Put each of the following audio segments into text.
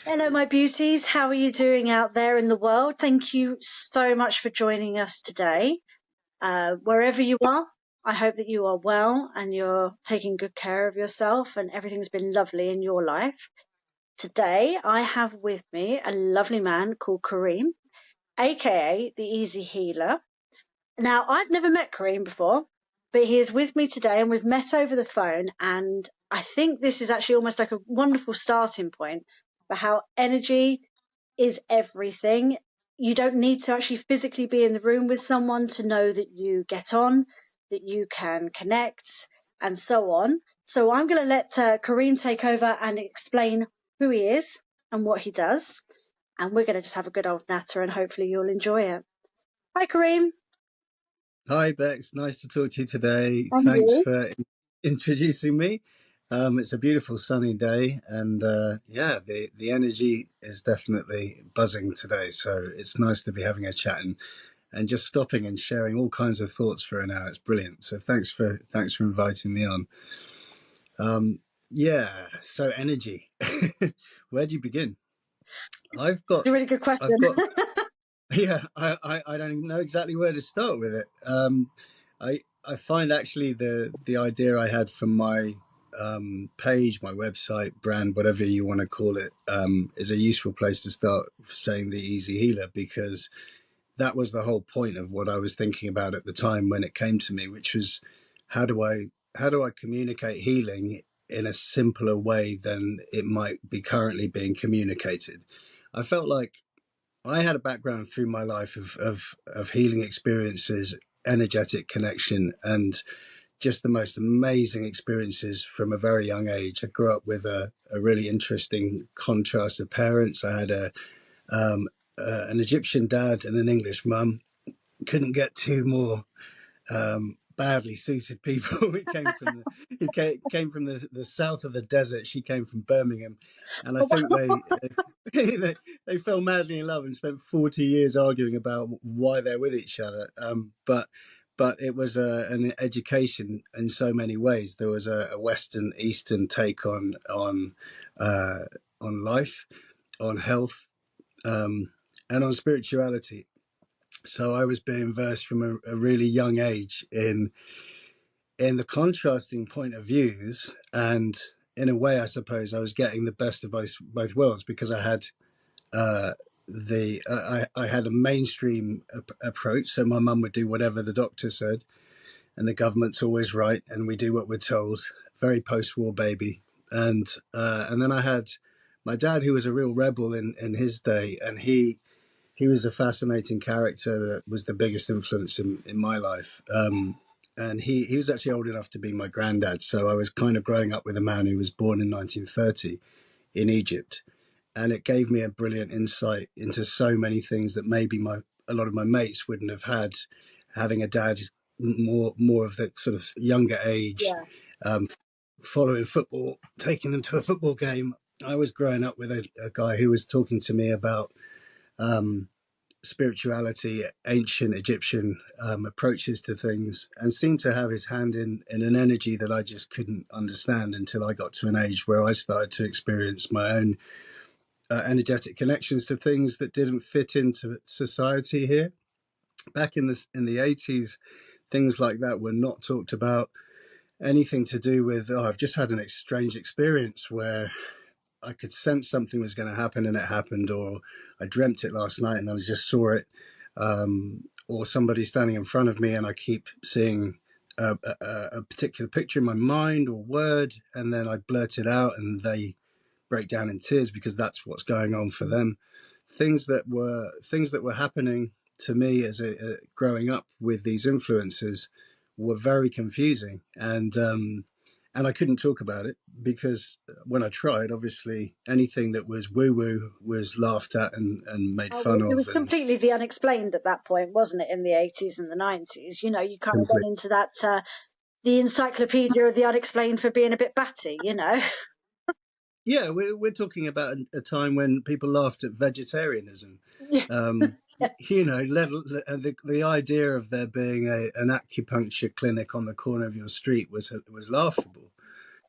Hello, my beauties. How are you doing out there in the world? Thank you so much for joining us today. Wherever you are, I hope that you are well and you're taking good care of yourself and everything's been lovely in your life. Today, I have with me a lovely man called Kareem, aka the Easy Healer. Now, I've never met Kareem before, but he is with me today and we've met over the phone. And I think this is actually almost like a wonderful starting point for how energy is everything. You don't need to actually physically be in the room with someone to know that you get on, that you can connect, and so on. So I'm going to let Kareem take over and explain who he is and what he does. And we're going to just have a good old natter and hopefully you'll enjoy it. Hi, Kareem. Hi, Bex. Nice to talk to you today. And Thanks you? for introducing me. It's a beautiful sunny day, and yeah, the energy is definitely buzzing today. So it's nice to be having a chat and just stopping and sharing all kinds of thoughts for an hour. It's brilliant. So thanks for inviting me on. Yeah. So energy. Where do you begin? I've got It's a really good question. I've got Yeah, I don't know exactly where to start with it. I find actually the idea I had from my page, my website, brand, whatever you want to call it, is a useful place to start saying the Easy Healer, because that was the whole point of what I was thinking about at the time when it came to me, which was how do I communicate healing in a simpler way than it might be currently being communicated. I felt like I had a background through my life of healing experiences, energetic connection, and just the most amazing experiences from a very young age. I grew up with a really interesting contrast of parents. I had an Egyptian dad and an English mum. Couldn't get two more badly suited people. He came from the south of the desert. She came from Birmingham, and I think they fell madly in love and spent 40 years arguing about why they're with each other. But it was an education in so many ways. There was a Western Eastern take on life, on health, and on spirituality. So I was being versed from a really young age in the contrasting point of views, and in a way, I suppose I was getting the best of both worlds, because I had I had a mainstream approach. So my mum would do whatever the doctor said, and the government's always right, and we do what we're told. Very post-war baby, and then I had my dad, who was a real rebel in his day, and he was a fascinating character that was the biggest influence in my life. And he was actually old enough to be my granddad. So I was kind of growing up with a man who was born in 1930 in Egypt. And it gave me a brilliant insight into so many things that maybe a lot of my mates wouldn't have had, having a dad more of the sort of younger age, Yeah. um, following football, taking them to a football game. I was growing up with a guy who was talking to me about um, spirituality, ancient Egyptian approaches to things, and seemed to have his hand in an energy that I just couldn't understand until I got to an age where I started to experience my own energetic connections to things that didn't fit into society here. Back in the 80s, things like that were not talked about. Anything to do with, oh, I've just had an strange experience where I could sense something was going to happen and it happened, or I dreamt it last night and I just saw it, or somebody standing in front of me and I keep seeing a particular picture in my mind or word, and then I blurt it out and they break down in tears because that's what's going on for them. Things that were happening to me as growing up with these influences were very confusing, and I couldn't talk about it because when I tried, obviously anything that was woo woo was laughed at and made Oh, fun it was of, and completely the unexplained at that point, wasn't it, in the 80s and the 90s? You know, you kind of went complete. into that, the encyclopedia of the unexplained for being a bit batty, you know? Yeah, we're talking about a time when people laughed at vegetarianism. Um, the idea of there being an acupuncture clinic on the corner of your street was laughable.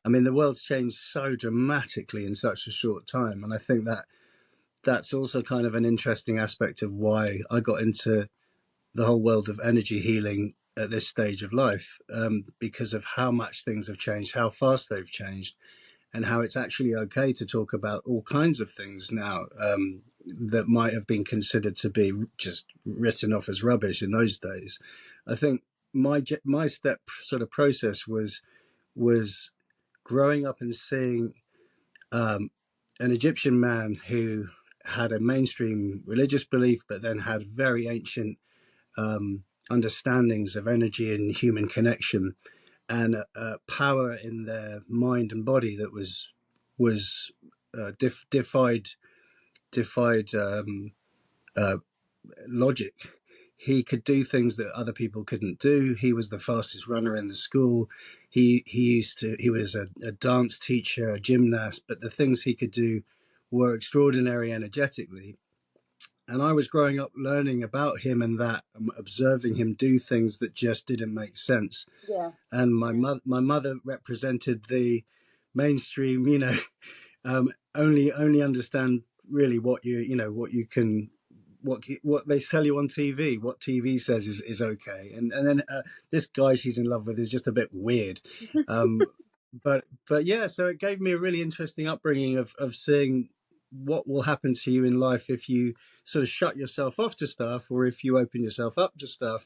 I mean, the world's changed so dramatically in such a short time, and I think that that's also kind of an interesting aspect of why I got into the whole world of energy healing at this stage of life, because of how much things have changed, how fast they've changed, and how it's actually okay to talk about all kinds of things now, that might have been considered to be just written off as rubbish in those days. I think my step sort of process was growing up and seeing, um, an Egyptian man who had a mainstream religious belief, but then had very ancient, understandings of energy and human connection, and power in their mind and body that was defied uh, logic. He could do things that other people couldn't do. He was the fastest runner in the school. He was a dance teacher, a gymnast, but the things he could do were extraordinary energetically. And I was growing up learning about him and that, and observing him do things that just didn't make sense. Yeah. And my mother represented the mainstream, only understand really what what you can, what they tell you on TV, what TV says is okay. And then this guy she's in love with is just a bit weird. um but yeah, so it gave me a really interesting upbringing of seeing what will happen to you in life if you sort of shut yourself off to stuff, or if you open yourself up to stuff.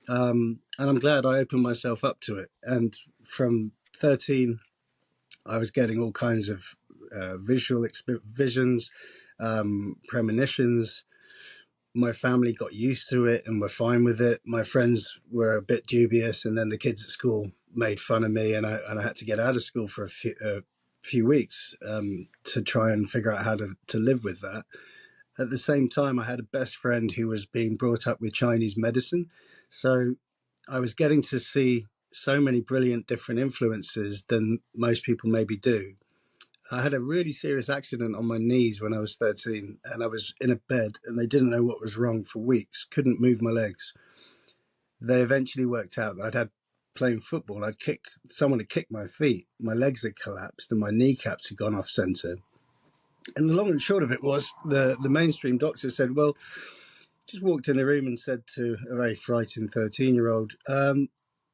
And I'm glad I opened myself up to it. And from 13, I was getting all kinds of visions, premonitions. My family got used to it and were fine with it. My friends were a bit dubious, and then the kids at school made fun of me, and I had to get out of school for a few weeks, to try and figure out how to live with that. At the same time, I had a best friend who was being brought up with Chinese medicine. So I was getting to see so many brilliant different influences than most people maybe do. I had a really serious accident on my knees when I was 13, and I was in a bed, and they didn't know what was wrong for weeks, couldn't move my legs. They eventually worked out that I'd had, playing football, someone had kicked my feet, my legs had collapsed, and my kneecaps had gone off center. And the long and short of it was, the mainstream doctor said, well, just walked in the room and said to a very frightened 13-year-old,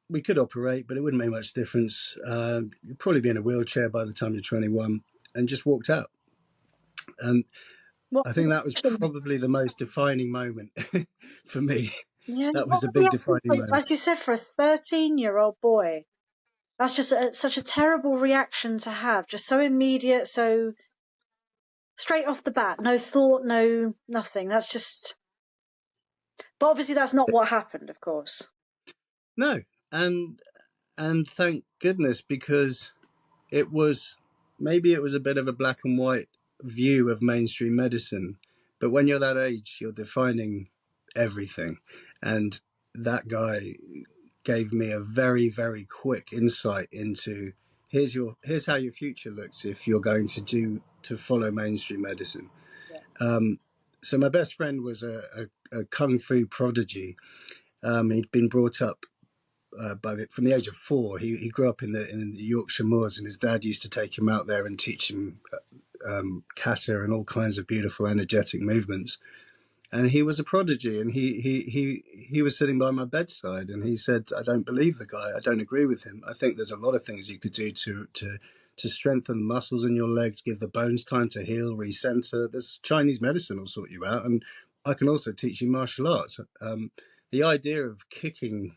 we could operate, but it wouldn't make much difference. You'll probably be in a wheelchair by the time you're 21, and just walked out. And What I think that was reaction? probably the most defining moment for me. Yeah. That What was a was the big reaction defining for, moment. as you said, for a 13-year-old boy? That's just such a terrible reaction to have. Just so immediate, so straight off the bat. No thought, no nothing. That's just. But obviously, that's not what happened, of course. No, and thank goodness, because it was, maybe it was a bit of a black and white view of mainstream medicine, but when you're that age, you're defining everything. And that guy gave me a very, very quick insight into, here's how your future looks if you're going to follow mainstream medicine. Yeah. So my best friend was a kung fu prodigy. He'd been brought up, from the age of 4. He grew up in the Yorkshire moors, and his dad used to take him out there and teach him, kata and all kinds of beautiful energetic movements. And he was a prodigy, and he was sitting by my bedside, and he said, I don't believe the guy, I don't agree with him. I think there's a lot of things you could do to strengthen the muscles in your legs, give the bones time to heal, recenter. There's Chinese medicine will sort you out, and I can also teach you martial arts. The idea of kicking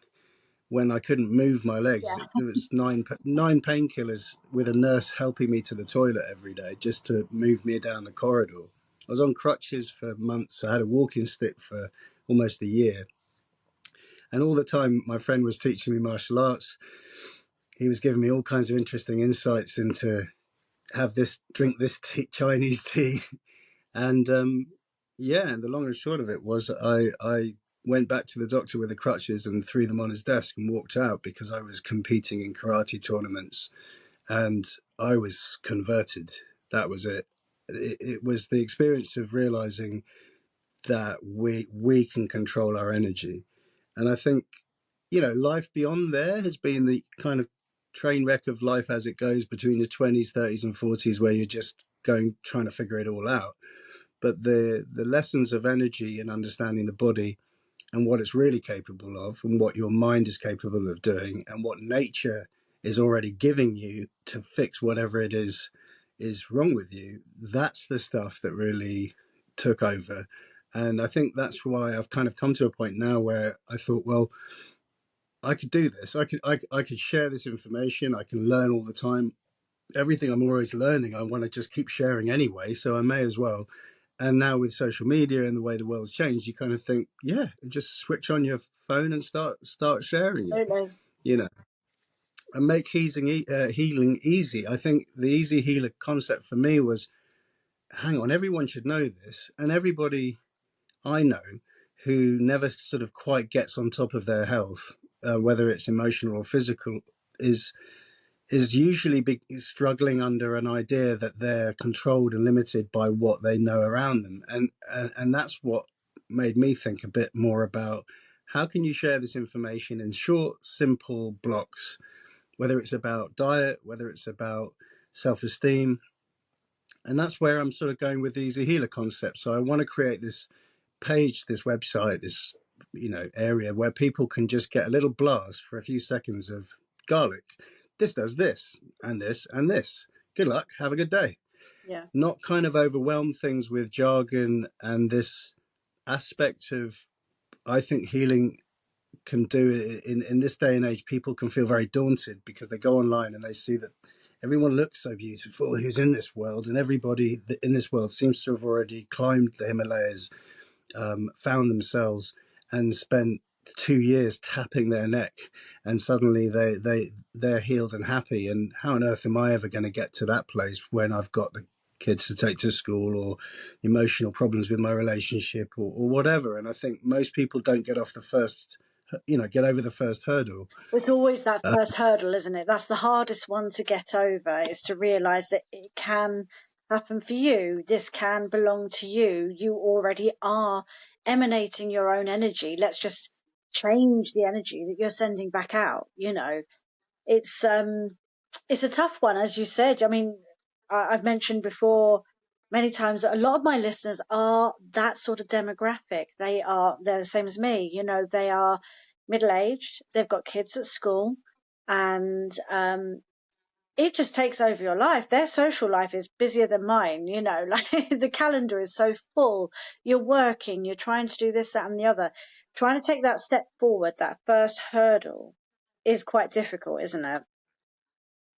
when I couldn't move my legs, Yeah. there was nine painkillers with a nurse helping me to the toilet every day just to move me down the corridor. I was on crutches for months. I had a walking stick for almost a year. And all the time, my friend was teaching me martial arts. He was giving me all kinds of interesting insights into, drink this Chinese tea. And yeah, and the long and short of it was, I went back to the doctor with the crutches and threw them on his desk and walked out, because I was competing in karate tournaments, and I was converted. That was it. It was the experience of realizing that we can control our energy. And I think, life beyond there has been the kind of train wreck of life as it goes between your 20s, 30s, and 40s, where you're just trying to figure it all out. but the lessons of energy and understanding the body and what it's really capable of, and what your mind is capable of doing, and what nature is already giving you to fix whatever it is wrong with you. That's the stuff that really took over. And I think that's why I've kind of come to a point now where I thought, well, I could do this. I could share this information. I can learn all the time. Everything I'm always learning, I want to just keep sharing anyway. So I may as well. And now with social media and the way the world's changed, you kind of think, yeah, just switch on your phone and start sharing it. Absolutely. You know, and make healing easy. I think the easy healer concept for me was, hang on, everyone should know this, and everybody I know who never sort of quite gets on top of their health, whether it's emotional or physical, is usually struggling under an idea that they're controlled and limited by what they know around them, and that's what made me think a bit more about how can you share this information in short, simple blocks, whether it's about diet, whether it's about self-esteem. And that's where I'm sort of going with the easy healer concept. So I want to create this page, this website, this area where people can just get a little blast for a few seconds of garlic. This does this and this and this. Good luck. Have a good day. Yeah. Not kind of overwhelm things with jargon and this aspect of, I think healing can do in this day and age. People can feel very daunted because they go online and they see that everyone looks so beautiful who's in this world, and everybody in this world seems to have already climbed the Himalayas, found themselves, and spent 2 years tapping their neck, and suddenly they're healed and happy. And how on earth am I ever going to get to that place when I've got the kids to take to school, or emotional problems with my relationship, or whatever? And I think most people don't get off the first, get over the first hurdle. It's always that first hurdle, isn't it? That's the hardest one to get over, is to realize that it can happen for you. This can belong to you. You already are emanating your own energy. Let's just change the energy that you're sending back out. It's a tough one, as you said. I mean, I've mentioned before many times that a lot of my listeners are that sort of demographic. They're the same as me. They are middle aged. They've got kids at school, and it just takes over your life. Their social life is busier than mine. Like the calendar is so full. You're working. You're trying to do this, that, and the other. Trying to take that step forward, that first hurdle, is quite difficult, isn't it?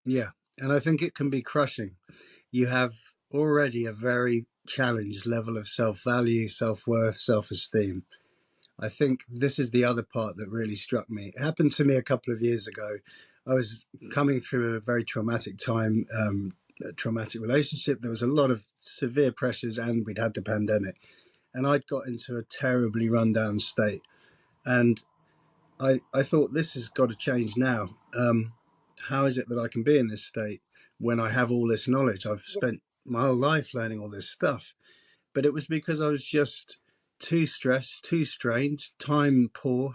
Yeah, and I think it can be crushing. You have already a very challenged level of self-value, self-worth, self-esteem. I think this is the other part that really struck me. It happened to me a couple of years ago. I was coming through a very traumatic time, a traumatic relationship. There was a lot of severe pressures, and we'd had the pandemic. And I'd got into a terribly rundown state. And I thought, this has got to change now. How is it that I can be in this state when I have all this knowledge? I've spent my whole life learning all this stuff. But it was because I was just too stressed, too strained, time poor,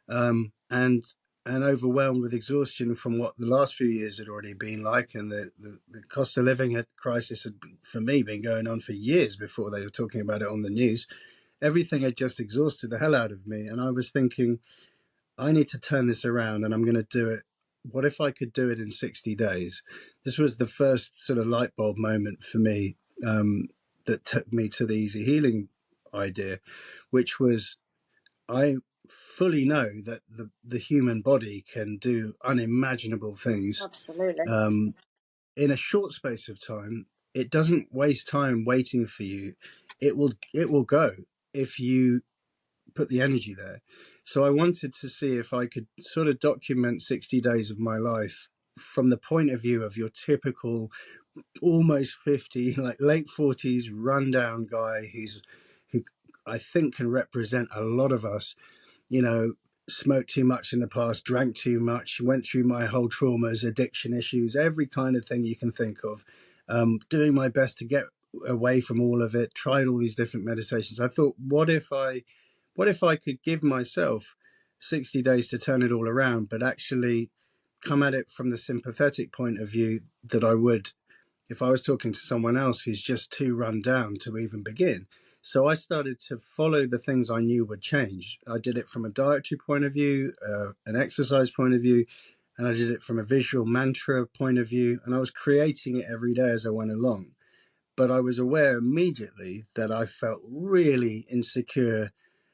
and overwhelmed with exhaustion from what the last few years had already been like, and the cost of living crisis had, for me, been going on for years before they were talking about it on the news. Everything had just exhausted the hell out of me, and I was thinking, I need to turn this around, and I'm going to do it. What if I could do it in 60 days? This was the first sort of light bulb moment for me, that took me to the easy healing idea, which was, I fully know that the human body can do unimaginable things, Absolutely. in a short space of time. It doesn't waste time waiting for you. It will go if you put the energy there. So I wanted to see if I could sort of document 60 days of my life from the point of view of your typical almost 50, like late 40s rundown guy who I think can represent a lot of us. Smoked too much in the past, drank too much, went through my whole traumas, addiction issues, every kind of thing you can think of. Doing my best to get away from all of it, tried all these different meditations. I thought, what if I could give myself 60 days to turn it all around, but actually come at it from the sympathetic point of view that I would if I was talking to someone else who's just too run down to even begin. So I started to follow the things I knew would change. I did it from a dietary point of view, an exercise point of view, and I did it from a visual mantra point of view. And I was creating it every day as I went along. But I was aware immediately that I felt really insecure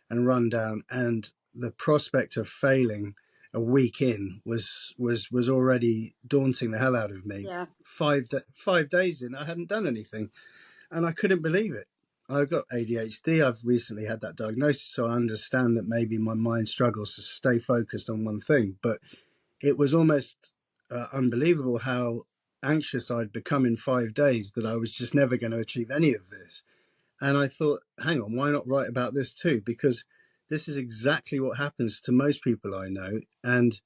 and run down, and the prospect of failing a week in was already daunting the hell out of me. Yeah. 5 days in, I hadn't done anything, and I couldn't believe it. I've got ADHD. I've recently had that diagnosis, so I understand that maybe my mind struggles to stay focused on one thing. But it was almost unbelievable how anxious I'd become in 5 days, that I was just never going to achieve any of this. And I thought, hang on, why not write about this too? Because this is exactly what happens to most people I know. And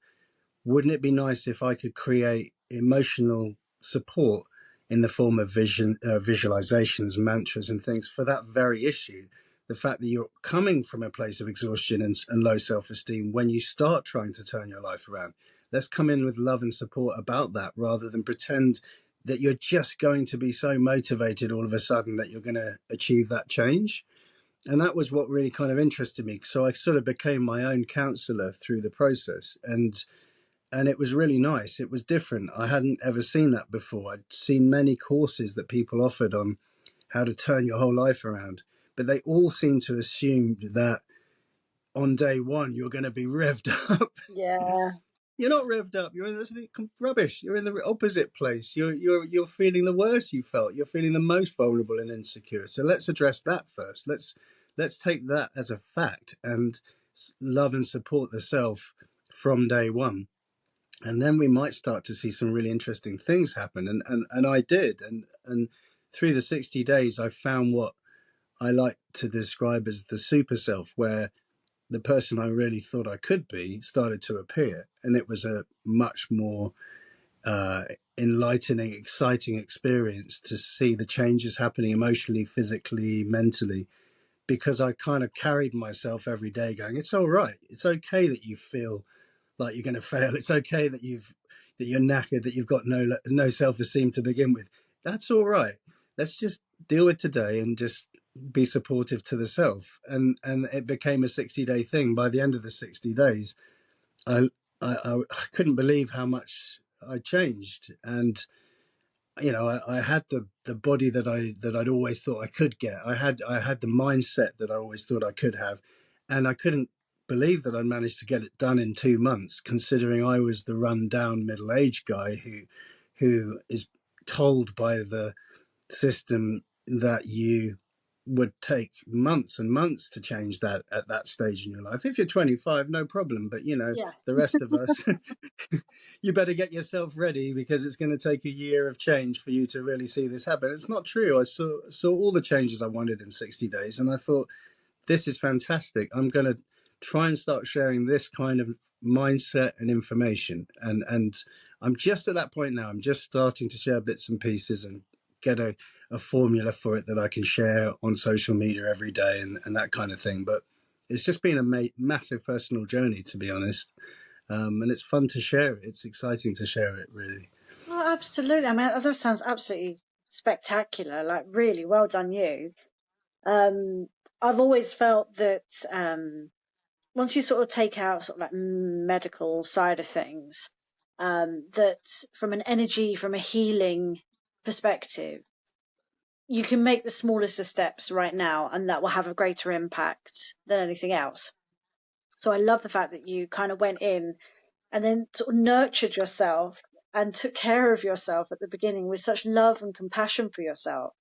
wouldn't it be nice if I could create emotional support in the form of visualizations, mantras, and things for that very issue? The fact that you're coming from a place of exhaustion and low self esteem when you start trying to turn your life around. Let's come in with love and support about that, rather than pretend that you're just going to be so motivated all of a sudden that you're going to achieve that change. And that was what really kind of interested me. So I sort of became my own counselor through the process. And it was really nice. It was different. I hadn't ever seen that before. I'd seen many courses that people offered on how to turn your whole life around, but they all seemed to assume that on day one you're going to be revved up. Yeah. You're not revved up. You're in this rubbish. You're in the opposite place. You're feeling the worst you felt. You're feeling the most vulnerable and insecure. So let's address that first. Let's take that as a fact and love and support the self from day one, and then we might start to see some really interesting things happen. And I did. And through the 60 days, I found what I like to describe as the super self, where the person I really thought I could be started to appear. And it was a much more uh, enlightening, exciting experience to see the changes happening emotionally, physically, mentally, because I kind of carried myself every day going, it's all right. It's okay that you feel like you're going to fail. It's okay that you're knackered, that you've got no self-esteem to begin with. That's all right. Let's just deal with today and just be supportive to the self. And it became a 60-day thing. By the end of the 60 days, I I couldn't believe how much I changed. And I had the body that I'd always thought I could get. I had the mindset that I always thought I could have, and I couldn't believe that I managed to get it done in 2 months, considering I was the run down middle aged guy who is told by the system that you would take months and months to change that at that stage in your life. If you're 25, no problem, but Yeah. the rest of us, you better get yourself ready, because it's going to take a year of change for you to really see this happen. It's not true. I saw all the changes I wanted in 60 days, and I thought, this is fantastic. I'm going to try and start sharing this kind of mindset and information. And I'm just at that point now. I'm just starting to share bits and pieces and get a formula for it that I can share on social media every day, and that kind of thing. But it's just been a massive personal journey, to be honest. And it's fun to share it. It's exciting to share it, really. Oh, absolutely. I mean, that sounds absolutely spectacular. Like, really well done, you. Um, I've always felt that once you sort of take out sort of like medical side of things, that from an energy, from a healing perspective, you can make the smallest of steps right now, and that will have a greater impact than anything else. So I love the fact that you kind of went in and then sort of nurtured yourself and took care of yourself at the beginning with such love and compassion for yourself.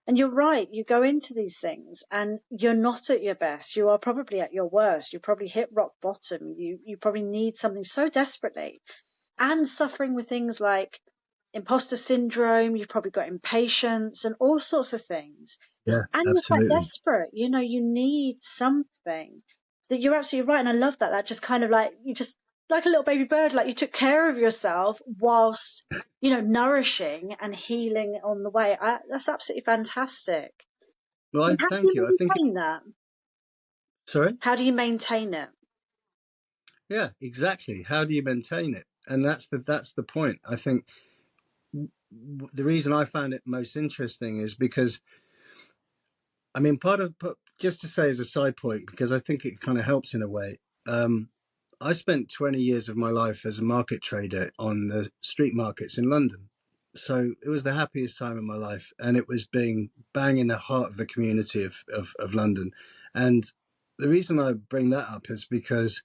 And you're right, you go into these things and you're not at your best. You are probably at your worst. You probably hit rock bottom. You probably need something so desperately, and suffering with things like imposter syndrome. You've probably got impatience and all sorts of things. Yeah, And you're quite absolutely. desperate. You need something. That you're absolutely right. And I love that. That just kind of like, you just, like a little baby bird, like you took care of yourself whilst, nourishing and healing on the way. That's absolutely fantastic. Well, And I how do thank you you. I think. maintain that? Sorry. How do you maintain it? Yeah, exactly. How do you maintain it? And that's the point. I think the reason I found it most interesting is because, I mean, just to say as a side point, because I think it kind of helps in a way. Um, I spent 20 years of my life as a market trader on the street markets in London. So it was the happiest time of my life. And it was being bang in the heart of the community of London. And the reason I bring that up is because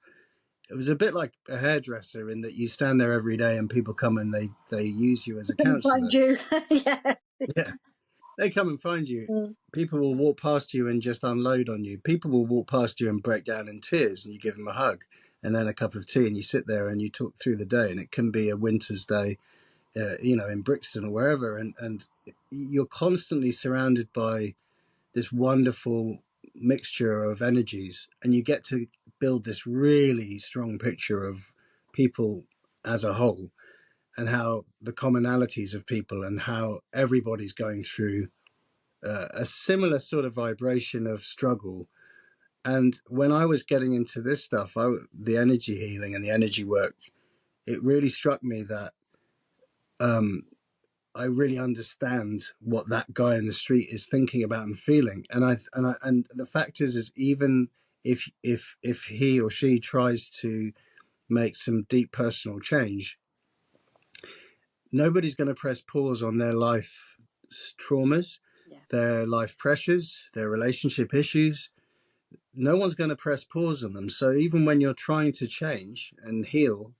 it was a bit like a hairdresser in that you stand there every day and people come and they use you as a Couldn't find counselor. you. Yeah. Yeah. They come and find you. Mm. People will walk past you and just unload on you. People will walk past you and break down in tears, and you give them a hug and then a cup of tea, and you sit there and you talk through the day. And it can be a winter's day, in Brixton or wherever, and you're constantly surrounded by this wonderful mixture of energies, and you get to build this really strong picture of people as a whole, and how the commonalities of people and how everybody's going through a similar sort of vibration of struggle. And when I was getting into this stuff, the energy healing and the energy work, it really struck me that um, I really understand what that guy in the street is thinking about and feeling. And the fact is even if he or she tries to make some deep personal change, nobody's going to press pause on their life traumas, Yeah. their life pressures, their relationship issues. No one's going to press pause on them. So even when you're trying to change and heal,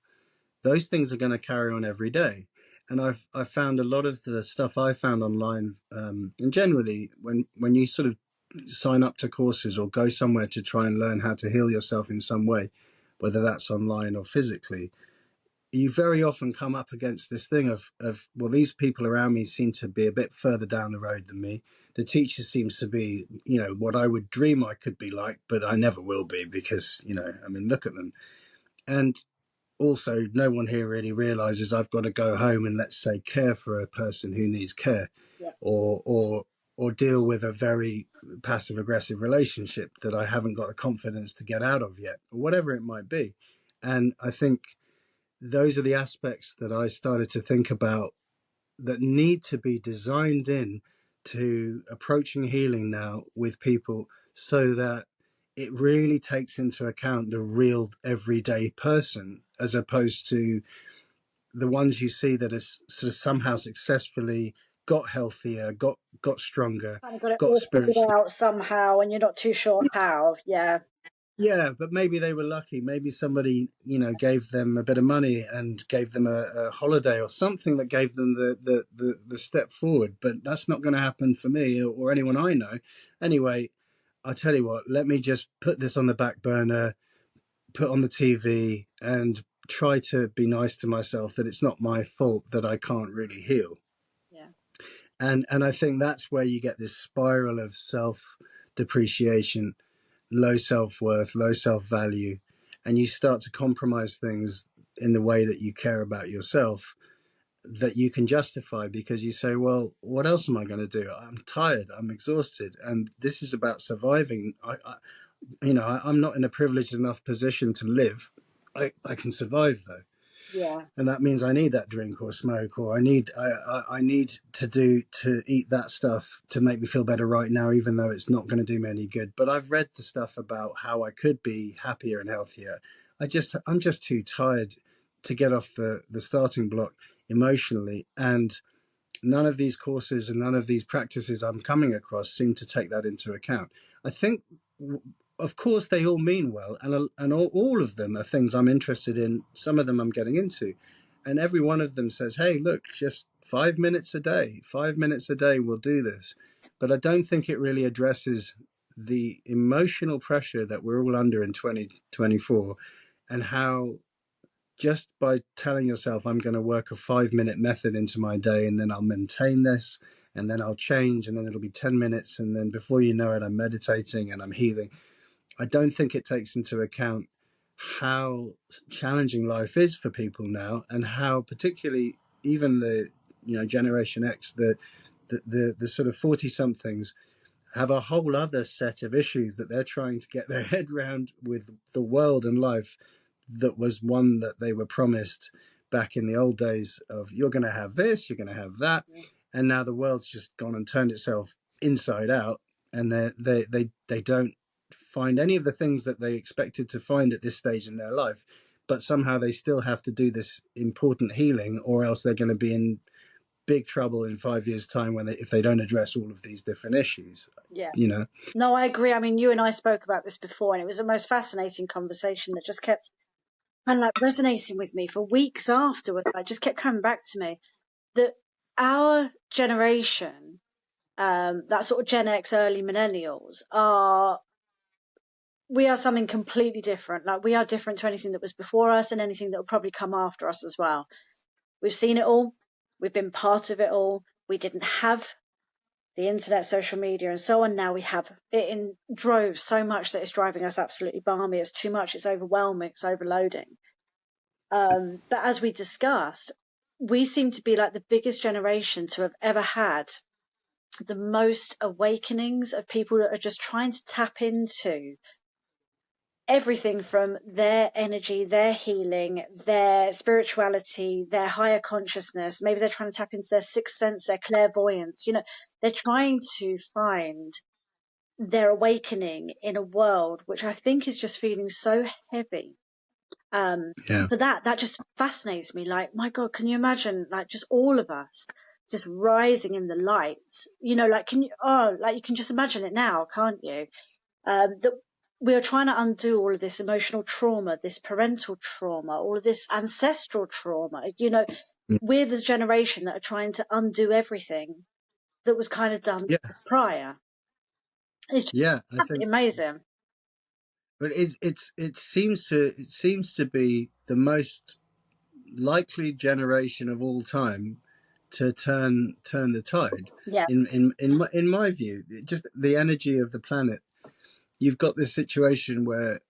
those things are going to carry on every day. And I've found a lot of the stuff I found online, and generally when you sort of sign up to courses or go somewhere to try and learn how to heal yourself in some way, whether that's online or physically, you very often come up against this thing of well, these people around me seem to be a bit further down the road than me. The teacher seems to be, what I would dream I could be like, but I never will be because, I mean, look at them. And also, no one here really realizes I've got to go home and, let's say, care for a person who needs care, Yeah. or deal with a very passive aggressive relationship that I haven't got the confidence to get out of yet, or whatever it might be. And I think those are the aspects that I started to think about that need to be designed in to approaching healing now with people, so that it really takes into account the real everyday person, as opposed to the ones you see that has sort of somehow successfully got healthier, got stronger, Kind of got it got all figured spiritually. out somehow, and you're not too sure how. Yeah. Yeah, but maybe they were lucky. Maybe somebody, gave them a bit of money and gave them a holiday or something that gave them the step forward. But that's not going to happen for me or anyone I know. Anyway, I'll tell you what, let me just put this on the back burner, put on the TV, and try to be nice to myself that it's not my fault that I can't really heal. Yeah. And I think that's where you get this spiral of self depreciation, low self-worth, low self-value, and you start to compromise things in the way that you care about yourself, that you can justify because you say, well, what else am I going to do? I'm tired, I'm exhausted, and this is about surviving. I'm not in a privileged enough position to live. I can survive though, Yeah. and that means I need that drink or smoke, or I need to eat that stuff to make me feel better right now, even though it's not going to do me any good. But I've read the stuff about how I could be happier and healthier. I'm just too tired to get off the starting block emotionally, and none of these courses and none of these practices I'm coming across seem to take that into account. I think, of course, they all mean well, and all of them are things I'm interested in. Some of them I'm getting into, and every one of them says, "Hey, look, just 5 minutes a day. 5 minutes a day will do this." But I don't think it really addresses the emotional pressure that we're all under in 2024, and how just by telling yourself I'm going to work a 5 minute method into my day, and then I'll maintain this, and then I'll change, and then it'll be 10 minutes, and then before you know it, I'm meditating and I'm healing. I don't think it takes into account how challenging life is for people now, and how particularly even the Generation X, the sort of 40 somethings, have a whole other set of issues that they're trying to get their head around with the world and life that was one that they were promised back in the old days of you're going to have this, you're going to have that, and now the world's just gone and turned itself inside out, and they don't find any of the things that they expected to find at this stage in their life, but somehow they still have to do this important healing, or else they're going to be in big trouble in 5 years' time when if they don't address all of these different issues. Yeah. You know. No, I agree. I mean, you and I spoke about this before, and it was the most fascinating conversation that just kept kind of like resonating with me for weeks afterwards. It just kept coming back to me that our generation, that sort of Gen X, early millennials, we are something completely different. Like, we are different to anything that was before us and anything that will probably come after us as well. We've seen it all. We've been part of it all. We didn't have the internet, social media, and so on. Now we have it in droves, so much that it's driving us absolutely balmy. It's too much. It's overwhelming. It's overloading. But as we discussed, we seem to be like the biggest generation to have ever had the most awakenings of people that are just trying to tap into everything from their energy, their healing, their spirituality, their higher consciousness. Maybe they're trying to tap into their sixth sense, their clairvoyance. They're trying to find their awakening in a world which I think is just feeling so heavy. Yeah. But that just fascinates me. Like, my God, can you imagine, like, just all of us just rising in the light? Like, you can just imagine it now, can't you? That we are trying to undo all of this emotional trauma, this parental trauma, all of this ancestral trauma. We're the generation that are trying to undo everything that was kind of done Yeah. prior. It's just Yeah. I think, amazing. but it seems to be the most likely generation of all time to turn the tide. Yeah, In my view, just the energy of the planet. You've got this situation where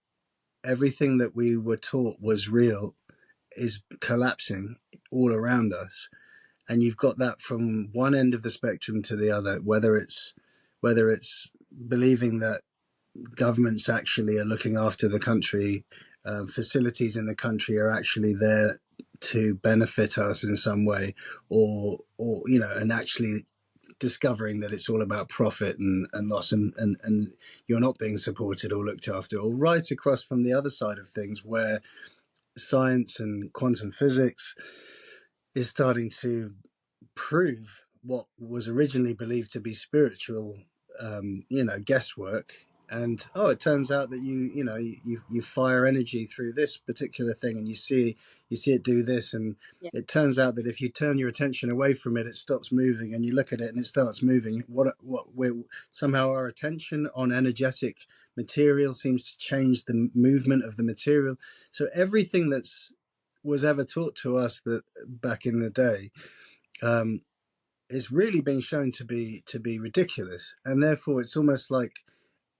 everything that we were taught was real is collapsing all around us, and you've got that from one end of the spectrum to the other. Whether it's believing that governments actually are looking after the country, facilities in the country are actually there to benefit us in some way, or and actually discovering that it's all about profit and loss, and you're not being supported or looked after, or right across from the other side of things where science and quantum physics is starting to prove what was originally believed to be spiritual, guesswork. And it turns out that you fire energy through this particular thing, and you see it do this, and yeah. it turns out that if you turn your attention away from it, it stops moving, and you look at it and it starts moving. What we're somehow our attention on energetic material seems to change the movement of the material. So everything that's was ever taught to us that back in the day, um, is really being shown to be ridiculous, and therefore it's almost like,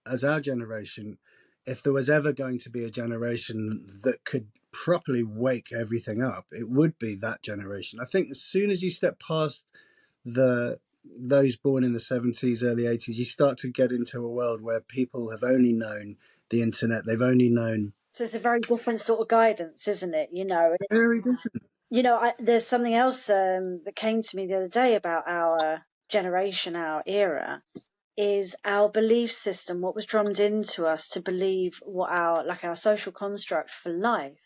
as our generation, if there was ever going to be a generation that could properly wake everything up, it would be that generation. I think as soon as you step past the those born in the 70s, early 80s, you start to get into a world where people have only known the internet, they've only known. So it's a very different sort of guidance, isn't it? Very different. There's something else that came to me the other day about our generation, our era, is our belief system, what was drummed into us to believe what our social construct for life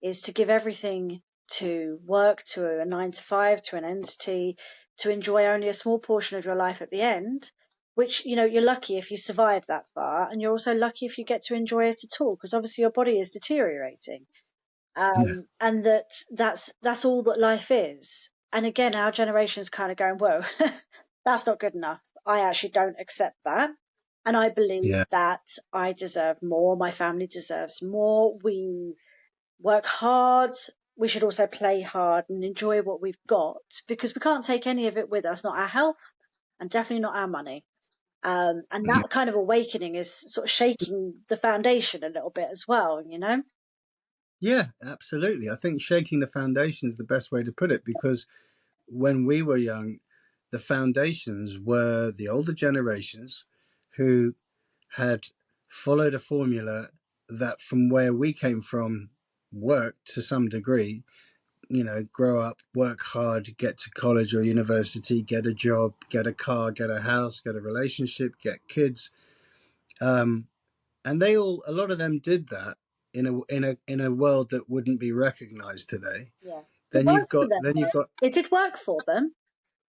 is, to give everything to work, to a 9 to 5, to an entity, to enjoy only a small portion of your life at the end, which, you're lucky if you survive that far, and you're also lucky if you get to enjoy it at all, because obviously your body is deteriorating. Yeah. And that's all that life is. And again, our generation's kind of going, whoa, that's not good enough. I actually don't accept that. And I believe Yeah. that I deserve more. My family deserves more. We work hard. We should also play hard and enjoy what we've got, because we can't take any of it with us, not our health and definitely not our money. And Yeah. that kind of awakening is sort of shaking the foundation a little bit as well. Yeah, absolutely. I think shaking the foundation is the best way to put it, because when we were young, the foundations were the older generations who had followed a formula that, from where we came from, worked to some degree. grow up, work hard, get to college or university, get a job, get a car, get a house, get a relationship, get kids. Um, and a lot of them did that in a world that wouldn't be recognized today. Yeah. It worked for them, Then you've got though. It did work for them.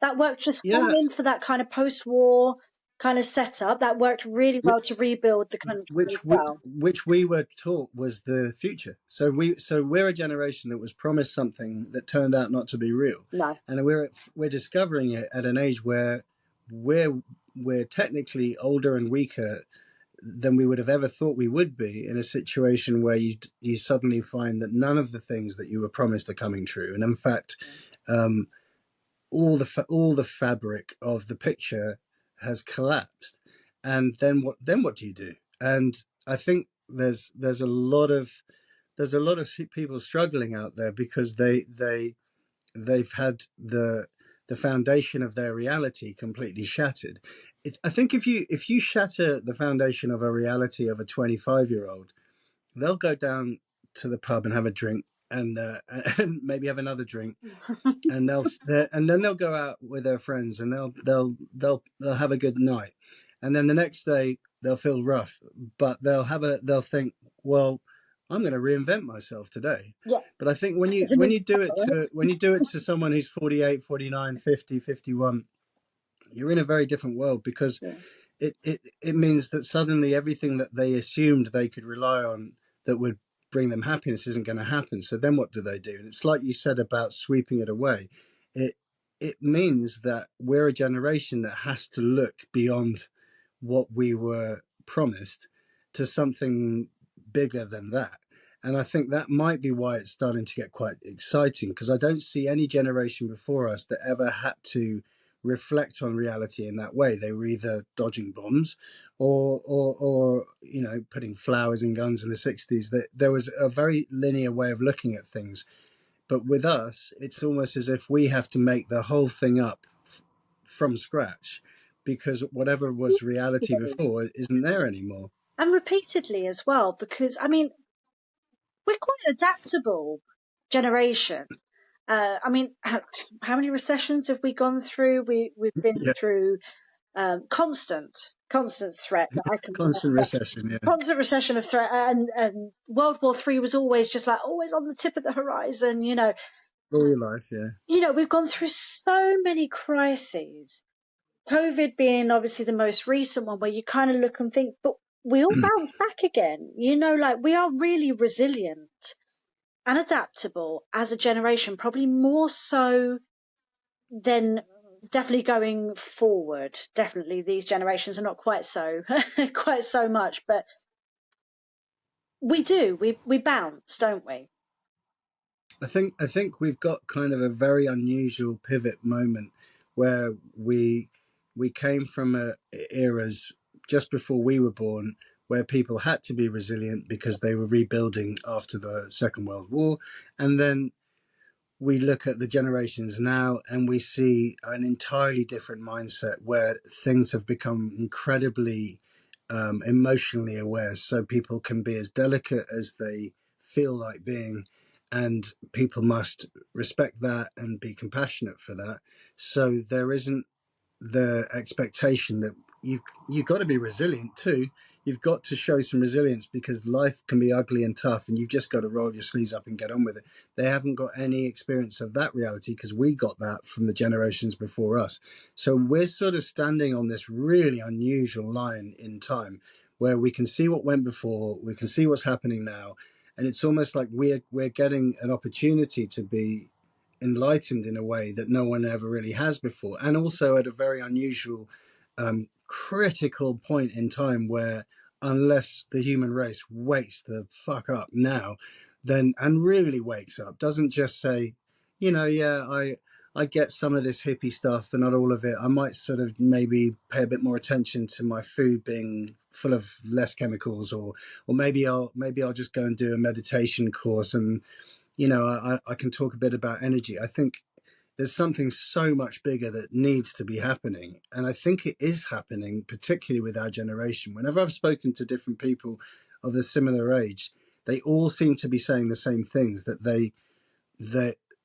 That worked just yeah, fine for that kind of post-war kind of setup. That worked really well to rebuild the country as well. which we were taught was the future. So we're a generation that was promised something that turned out not to be real, No. and we're discovering it at an age where we're we're technically older and weaker than we would have ever thought we would be, in a situation where you suddenly find that none of the things that you were promised are coming true, and in fact, um, all the fabric of the picture has collapsed. And then what do you do? And I think there's a lot of people struggling out there because they've had the foundation of their reality completely shattered. I think if you shatter the foundation of a reality of a 25-year-old, they'll go down to the pub and have a drink, and and maybe have another drink, and then they'll go out with their friends, and they'll have a good night, and then the next day they'll feel rough, but they'll think, well, I'm going to reinvent myself today. Yeah. But I think It's a new start, right? when you do it to someone who's 48, 49, 50, 51, you're in a very different world, because Yeah. it means that suddenly everything that they assumed they could rely on that would bring them happiness isn't going to happen. So then what do they do? And it's like you said about sweeping it away. It it means that we're a generation that has to look beyond what we were promised to something bigger than that. And I think that might be why it's starting to get quite exciting, because I don't see any generation before us that ever had to reflect on reality in that way. They were either dodging bombs or putting flowers and guns in the 60s. That there was a very linear way of looking at things. But with us, it's almost as if we have to make the whole thing up from scratch, because whatever was reality before isn't there anymore. And repeatedly as well, because I mean, we're quite adaptable generation. I mean, how many recessions have we gone through? We've been Yeah, through constant threat that I can constant remember. recession. Yeah, Constant recession of threat, and World War III was always just like always on the tip of the horizon. all your life. Yeah, We've gone through so many crises. COVID being obviously the most recent one, where you kind of look and think, but we all bounce back again. Like we are really resilient and adaptable as a generation, probably more so than definitely going forward. Definitely these generations are not quite so quite so much, but we bounce, don't we? I think we've got kind of a very unusual pivot moment where we came from eras just before we were born, where people had to be resilient because they were rebuilding after the Second World War, and then we look at the generations now and we see an entirely different mindset where things have become incredibly emotionally aware, so people can be as delicate as they feel like being, and people must respect that and be compassionate for that. So there isn't the expectation that you've got to be resilient too. You've got to show some resilience, because life can be ugly and tough, and you've just got to roll your sleeves up and get on with it. They haven't got any experience of that reality, because we got that from the generations before us. So we're sort of standing on this really unusual line in time, where we can see what went before, we can see what's happening now, and it's almost like we're getting an opportunity to be enlightened in a way that no one ever really has before, and also at a very unusual, critical point in time, where unless the human race wakes the fuck up now, then and really wakes up, doesn't just say, yeah, I get some of this hippie stuff, but not all of it. I might sort of maybe pay a bit more attention to my food being full of less chemicals, or maybe I'll just go and do a meditation course, and I can talk a bit about energy. I think there's something so much bigger that needs to be happening. And I think it is happening, particularly with our generation. Whenever I've spoken to different people of the similar age, they all seem to be saying the same things, that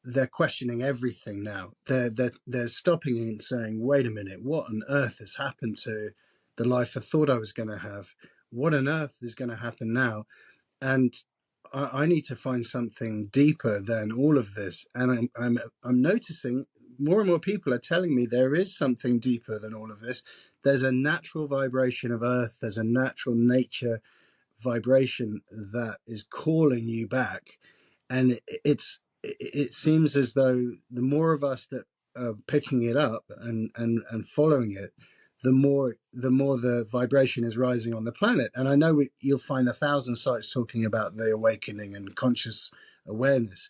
they're questioning everything now. They're stopping and saying, "Wait a minute, what on earth has happened to the life I thought I was going to have? What on earth is going to happen now?" And I need to find something deeper than all of this. And I'm noticing more and more people are telling me there is something deeper than all of this. There's a natural vibration of Earth. There's a natural nature vibration that is calling you back, and it seems as though the more of us that are picking it up and following it, the more the vibration is rising on the planet. And I know you'll find 1,000 sites talking about the awakening and conscious awareness,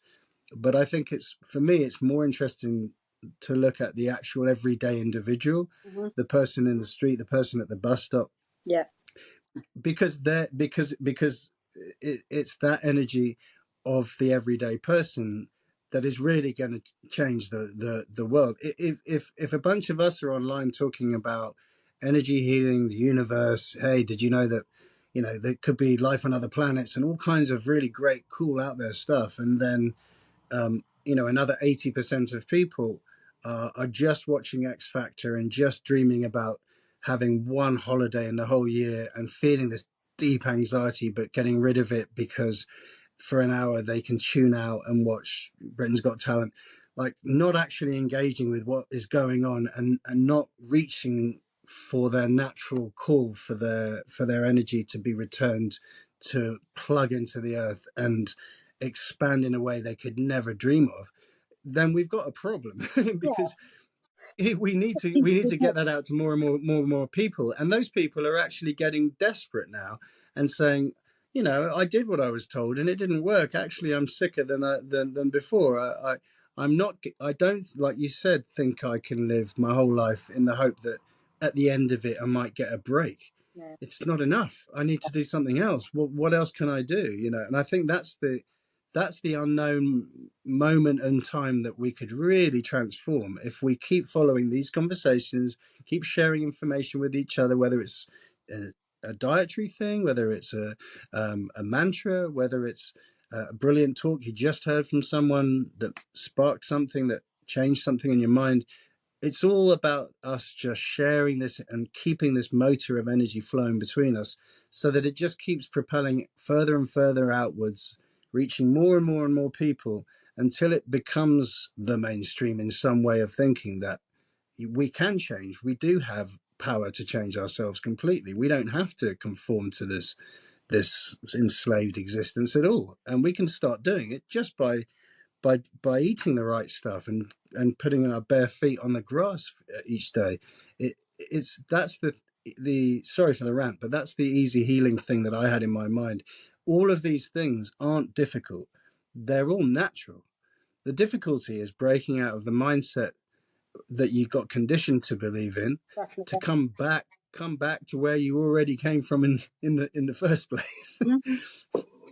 but I think it's, for me, it's more interesting to look at the actual everyday individual, Mm-hmm. the person in the street, the person at the bus stop, Yeah. because it's that energy of the everyday person that is really going to change the world. If a bunch of us are online talking about energy healing, the universe, hey, did you know that, there could be life on other planets and all kinds of really great, cool out there stuff, and then another 80% of people are just watching X Factor and just dreaming about having one holiday in the whole year and feeling this deep anxiety, but getting rid of it because for an hour they can tune out and watch Britain's Got Talent, like not actually engaging with what is going on, and not reaching for their natural call for their energy to be returned, to plug into the earth and expand in a way they could never dream of. Then we've got a problem Yeah. because we need to Needs we to need be to done. get that out to more and more people, and those people are actually getting desperate now and saying, I did what I was told and it didn't work. Actually, I'm sicker than before. I'm not. I don't, like you said, think I can live my whole life in the hope that at the end of it I might get a break. Yeah. It's not enough. I need to do something else. What else can I do? And I think that's the unknown moment and time that we could really transform if we keep following these conversations, keep sharing information with each other, whether it's a dietary thing, whether it's a mantra, whether it's a brilliant talk you just heard from someone that sparked something, that changed something in your mind. It's all about us just sharing this and keeping this motor of energy flowing between us, so that it just keeps propelling further and further outwards, reaching more and more and more people, until it becomes the mainstream in some way of thinking that we can change. We do have power to change ourselves completely. We don't have to conform to this enslaved existence at all, and we can start doing it just by eating the right stuff and putting our bare feet on the grass each day. It's that's the sorry for the rant, but that's the easy healing thing that I had in my mind. All of these things aren't difficult; they're all natural. The difficulty is breaking out of the mindset that you got conditioned to believe in, to Definitely. come back to where you already came from in the first place. Mhm.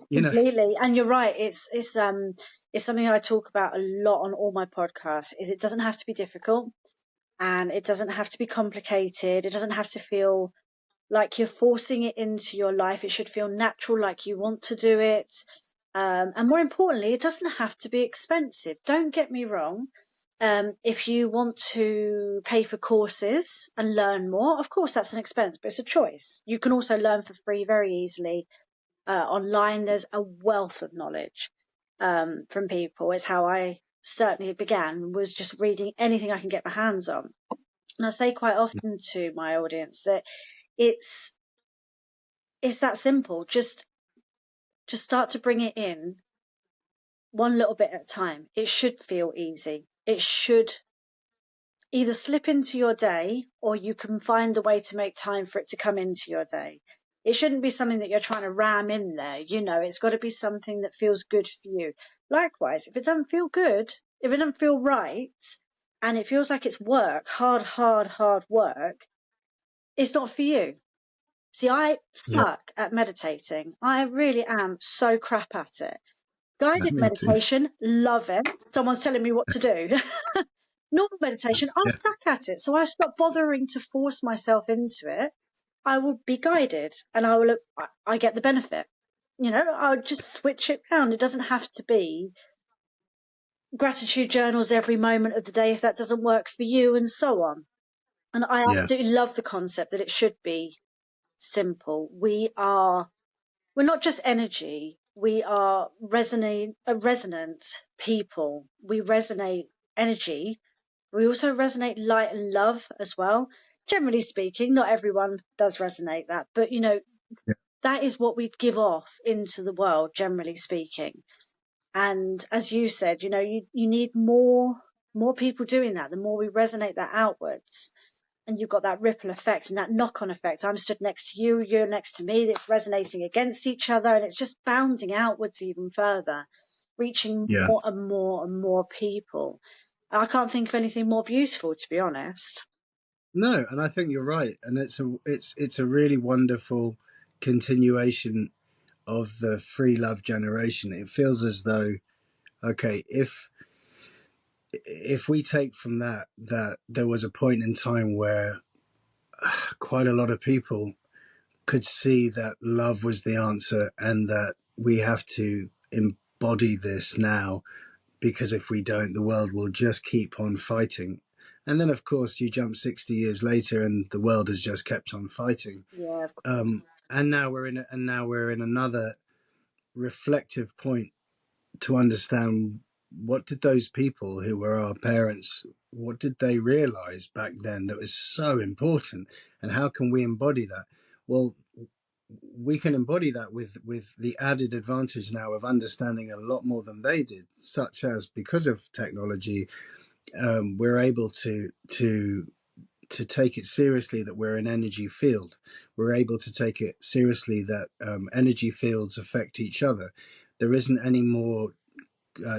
you know Completely. And you're right. It's something I talk about a lot on all my podcasts. Is it doesn't have to be difficult, and it doesn't have to be complicated. It doesn't have to feel like you're forcing it into your life. It should feel natural, like you want to do it. And more importantly, it doesn't have to be expensive. Don't get me wrong. If you want to pay for courses and learn more, of course that's an expense, but it's a choice. You can also learn for free very easily. Online, there's a wealth of knowledge from people. It's how I certainly began, was just reading anything I can get my hands on. And I say quite often to my audience that it's it's that simple. Just start to bring it in one little bit at a time. It should feel easy. It should either slip into your day, or you can find a way to make time for it to come into your day. It shouldn't be something that you're trying to ram in there. It's got to be something that feels good for you. Likewise, if it doesn't feel good, if it doesn't feel right, and it feels like it's work, hard work, it's not for you. See, I yeah. suck at meditating. I really am so crap at it. Guided Me too. meditation, love it. Someone's telling me what to do. Normal meditation, I Yeah. suck at it. So I stop bothering to force myself into it. I will be guided, and I get the benefit. I'll just switch it round. It doesn't have to be gratitude journals every moment of the day if that doesn't work for you, and so on. And I Yeah, absolutely love the concept that it should be simple. We're not just energy. We are resonant people. We resonate energy. We also resonate light and love as well. Generally speaking, not everyone does resonate that, but yeah, that is what we give off into the world, generally speaking. And as you said, you need more people doing that. The more we resonate that outwards, and you've got that ripple effect and that knock on effect. I'm stood next to you, you're next to me, it's resonating against each other, and it's just bounding outwards even further, reaching yeah. more and more and more people. I can't think of anything more beautiful, to be honest. No, and I think you're right, and it's a really wonderful continuation of the free love generation. It feels as though, okay, if we take from that there was a point in time where quite a lot of people could see that love was the answer and that we have to embody this now, because if we don't, the world will just keep on fighting. And then, of course, you jump 60 years later, and the world has just kept on fighting. Yeah, of Um, course. and now we're in another reflective point to understand, what did those people who were our parents, what did they realize back then that was so important, and how can we embody that? Well, we can embody that with the added advantage now of understanding a lot more than they did, such as, because of technology, we're able to take it seriously that we're an energy field. We're able to take it seriously that energy fields affect each other. There isn't any more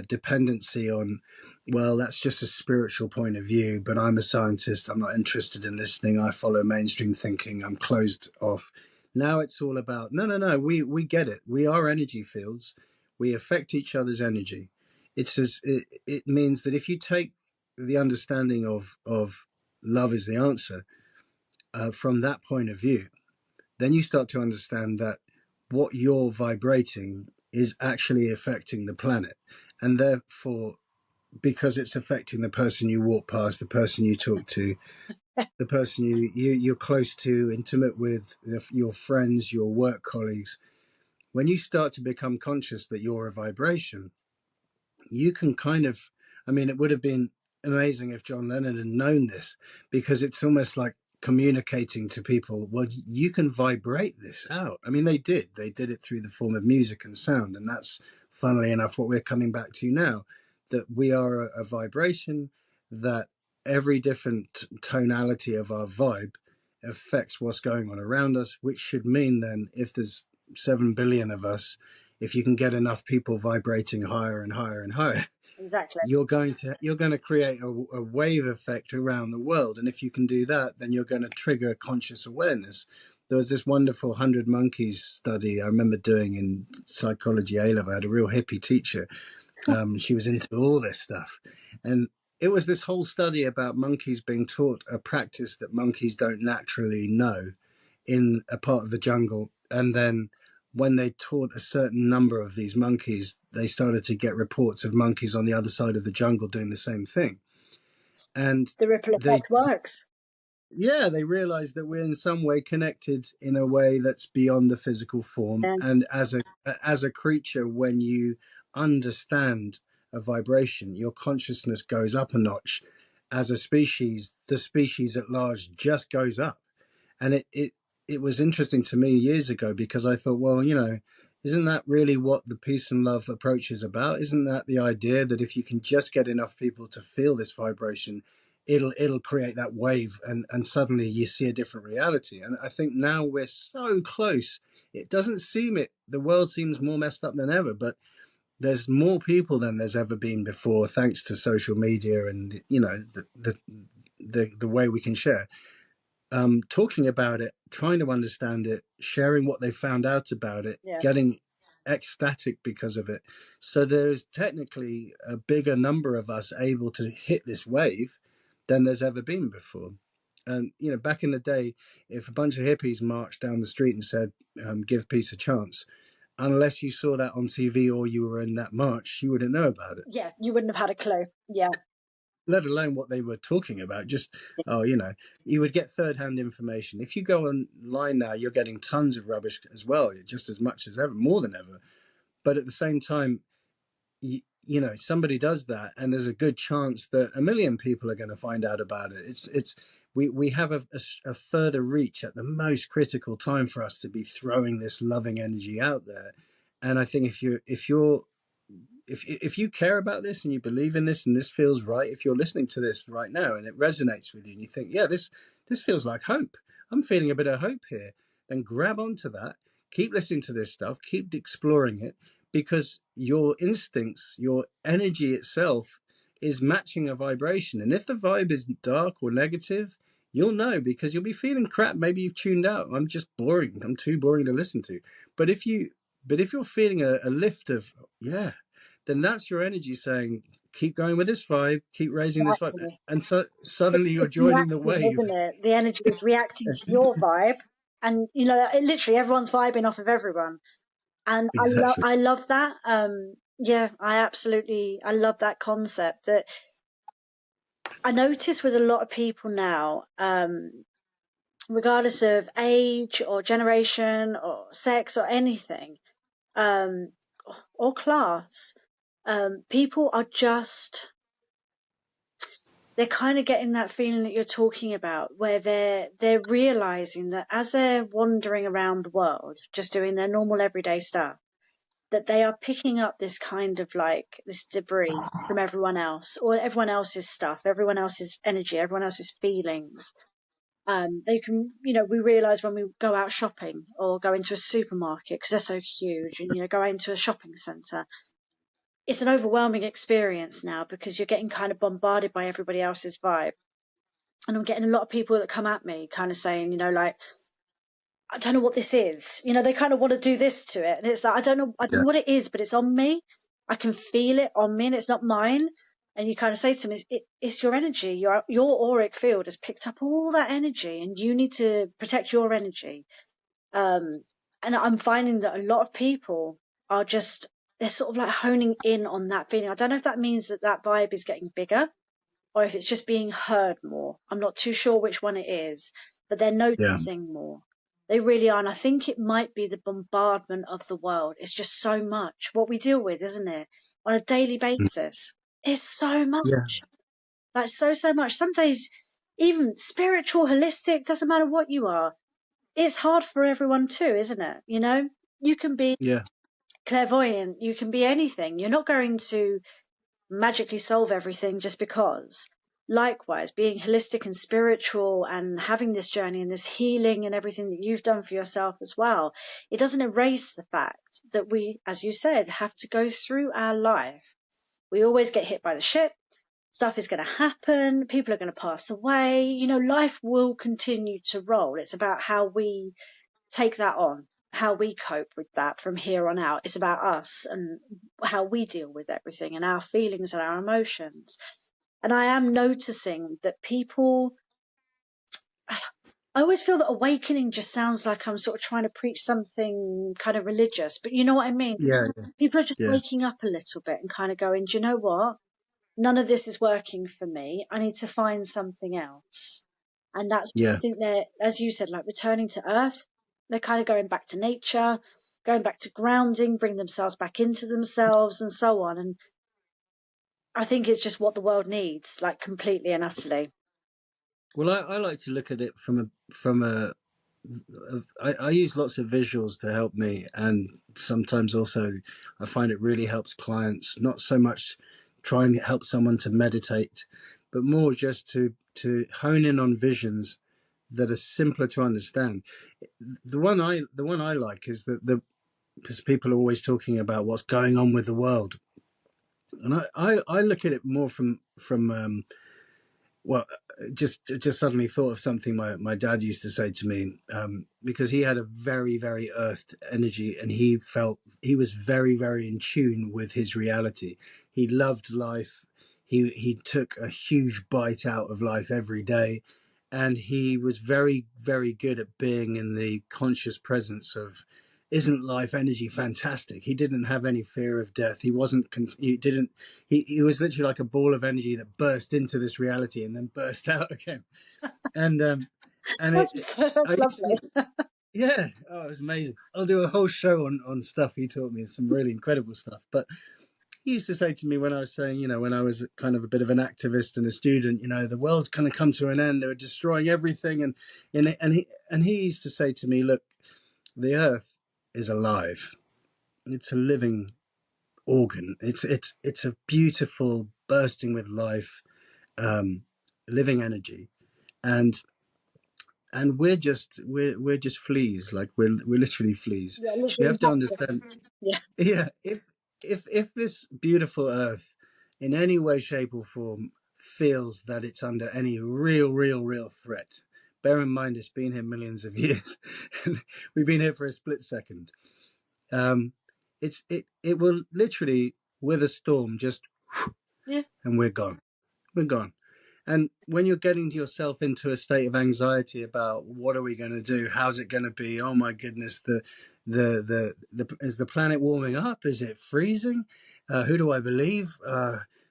dependency on, well, that's just a spiritual point of view, but I'm a scientist, I'm not interested in listening, I follow mainstream thinking, I'm closed off. Now it's all about, no, no, no, we get it. We are energy fields. We affect each other's energy. It means that if you take the understanding of love is the answer, from that point of view, then you start to understand that what you're vibrating is actually affecting the planet. And therefore, because it's affecting the person you walk past, the person you talk to, the person you're close to, intimate with, your friends, your work colleagues, when you start to become conscious that you're a vibration, you can kind of, I mean, it would have been amazing if John Lennon had known this, because it's almost like communicating to people, well, you can vibrate this out. I mean, they did it through the form of music and sound. And that's, funnily enough, what we're coming back to now, that we are a vibration, that every different tonality of our vibe affects what's going on around us, which should mean then, if there's 7 billion of us, if you can get enough people vibrating higher and higher and higher, Exactly. you're going to create a wave effect around the world. And if you can do that, then you're going to trigger conscious awareness. There was this wonderful 100 monkeys study I remember doing in psychology A level. I had a real hippie teacher. She was into all this stuff, and it was this whole study about monkeys being taught a practice that monkeys don't naturally know in a part of the jungle. And then when they taught a certain number of these monkeys, they started to get reports of monkeys on the other side of the jungle doing the same thing. And The ripple they, effect works. yeah, they realized that we're in some way connected in a way that's beyond the physical form. Yeah, And as a creature, when you understand a vibration, your consciousness goes up a notch. As a species, the species at large just goes up. And it was interesting to me years ago, because I thought, well, isn't that really what the peace and love approach is about? Isn't that the idea that if you can just get enough people to feel this vibration, it'll create that wave, and suddenly you see a different reality? And I think now we're so close. It doesn't seem it. The world seems more messed up than ever, but there's more people than there's ever been before, thanks to social media and the way we can share, talking about it, trying to understand it, sharing what they found out about it, yeah, getting ecstatic because of it. So there's technically a bigger number of us able to hit this wave than there's ever been before. And back in the day, if a bunch of hippies marched down the street and said, "Give peace a chance," unless you saw that on TV or you were in that march, you wouldn't know about it, Yeah, you wouldn't have had a clue. Yeah. let alone what they were talking about. Just, oh, you know, you would get third hand information. If you go online now, you're getting tons of rubbish as well, just as much as ever, more than ever. But at the same time, you know, somebody does that, and there's a good chance that a million people are going to find out about it. It's we have a further reach at the most critical time for us to be throwing this loving energy out there. And I think if you care about this and you believe in this and this feels right, if you're listening to this right now and it resonates with you and you think, yeah, this feels like hope, I'm feeling a bit of hope here, then grab onto that, keep listening to this stuff, keep exploring it, because your instincts, your energy itself is matching a vibration. And if the vibe is dark or negative, you'll know, because you'll be feeling crap. Maybe you've tuned out. I'm just boring. I'm too boring to listen to. But if you're feeling a lift of, yeah, then that's your energy saying, keep going with this vibe, keep raising this vibe. Exactly. And so suddenly you're It's joining the reactive, wave. isn't it? The energy is reacting to your vibe. And, you know, literally everyone's vibing off of everyone. And Exactly. I love that. Yeah, I love that concept. That I notice with a lot of people now, regardless of age or generation or sex or anything, um, or class, people are just, they're kind of getting that feeling that you're talking about, where they're realizing that as they're wandering around the world, just doing their normal everyday stuff, that they are picking up this kind of like this debris from everyone else, or everyone else's stuff, everyone else's energy, everyone else's feelings. They can, you know, we realize when we go out shopping or go into a supermarket, because they're so huge, and, you know, go into a shopping center, it's an overwhelming experience now because you're getting kind of bombarded by everybody else's vibe. And I'm getting a lot of people that come at me kind of saying, you know, like, I don't know what this is. You know, they kind of want to do this to it. And it's like, I don't Yeah. know what it is, but it's on me. I can feel it on me and it's not mine. And you kind of say to them, it's your energy. Your auric field has picked up all that energy and you need to protect your energy. And I'm finding that a lot of people are just, they're sort of like honing in on that feeling. I don't know if that means that that vibe is getting bigger or if it's just being heard more. I'm not too sure which one it is, but they're Yeah. noticing more. They really are. And I think it might be the bombardment of the world. It's just so much what we deal with, isn't it? On a daily basis. It's so Yeah. much. Like so much. Some days, even spiritual, holistic, doesn't matter what you are. It's hard for everyone too, isn't it? You know, you can be Yeah. clairvoyant, you can be anything. You're not going to magically solve everything just because. Likewise, being holistic and spiritual and having this journey and this healing and everything that you've done for yourself as well, it doesn't erase the fact that we, as you said, have to go through our life. We always get hit by the shit. Stuff is going to happen. People are going to pass away. You know, life will continue to roll. It's about how we take that on, how we cope with that from here on out. It's about us and how we deal with everything and our feelings and our emotions. And I am noticing that people, I always feel that awakening just sounds like I'm sort of trying to preach something kind of religious, but you know what I mean? Yeah. People are just Yeah. waking up a little bit and kind of going, do you know what? None of this is working for me. I need to find something else. And that's, I Yeah. think they're, as you said, like returning to earth. They're kind of going back to nature, going back to grounding, bring themselves back into themselves and so on. And I think it's just what the world needs, like completely and utterly. Well, I like to look at it from a I use lots of visuals to help me, and sometimes also I find it really helps clients. Not so much trying to help someone to meditate, but more just to hone in on visions that are simpler to understand. The one I like is that the because people are always talking about what's going on with the world, and I look at it more from well, just suddenly thought of something my dad used to say to me, because he had a very earthed energy, and he felt he was very in tune with his reality. He loved life. He took a huge bite out of life every day, and he was very good at being in the conscious presence of isn't life energy fantastic? He didn't have any fear of death. He wasn't. He didn't. He was literally like a ball of energy that burst into this reality and then burst out again. And and That's I used to, lovely. yeah, oh, it was amazing. I'll do a whole show on stuff he taught me, some really incredible stuff. But he used to say to me when I was saying, when I was kind of a bit of an activist and a student, the world's kind of come to an end. They were destroying everything, and he used to say to me, look, the earth is alive. It's a living organ. It's a beautiful, bursting with life, um, living energy, and we're just fleas. Like we're literally fleas. Yeah, We literally have to understand. inhabitants. Yeah. Yeah, if this beautiful earth in any way, shape, or form feels that it's under any real threat, bear in mind it's been here millions of years, and we've been here for a split second. Um, it will literally, with a storm, just Yeah. and we're gone. We're gone. And when you're getting yourself into a state of anxiety about what are we going to do, how's it going to be? Oh my goodness, the is the planet warming up? Is it freezing? Who do I believe?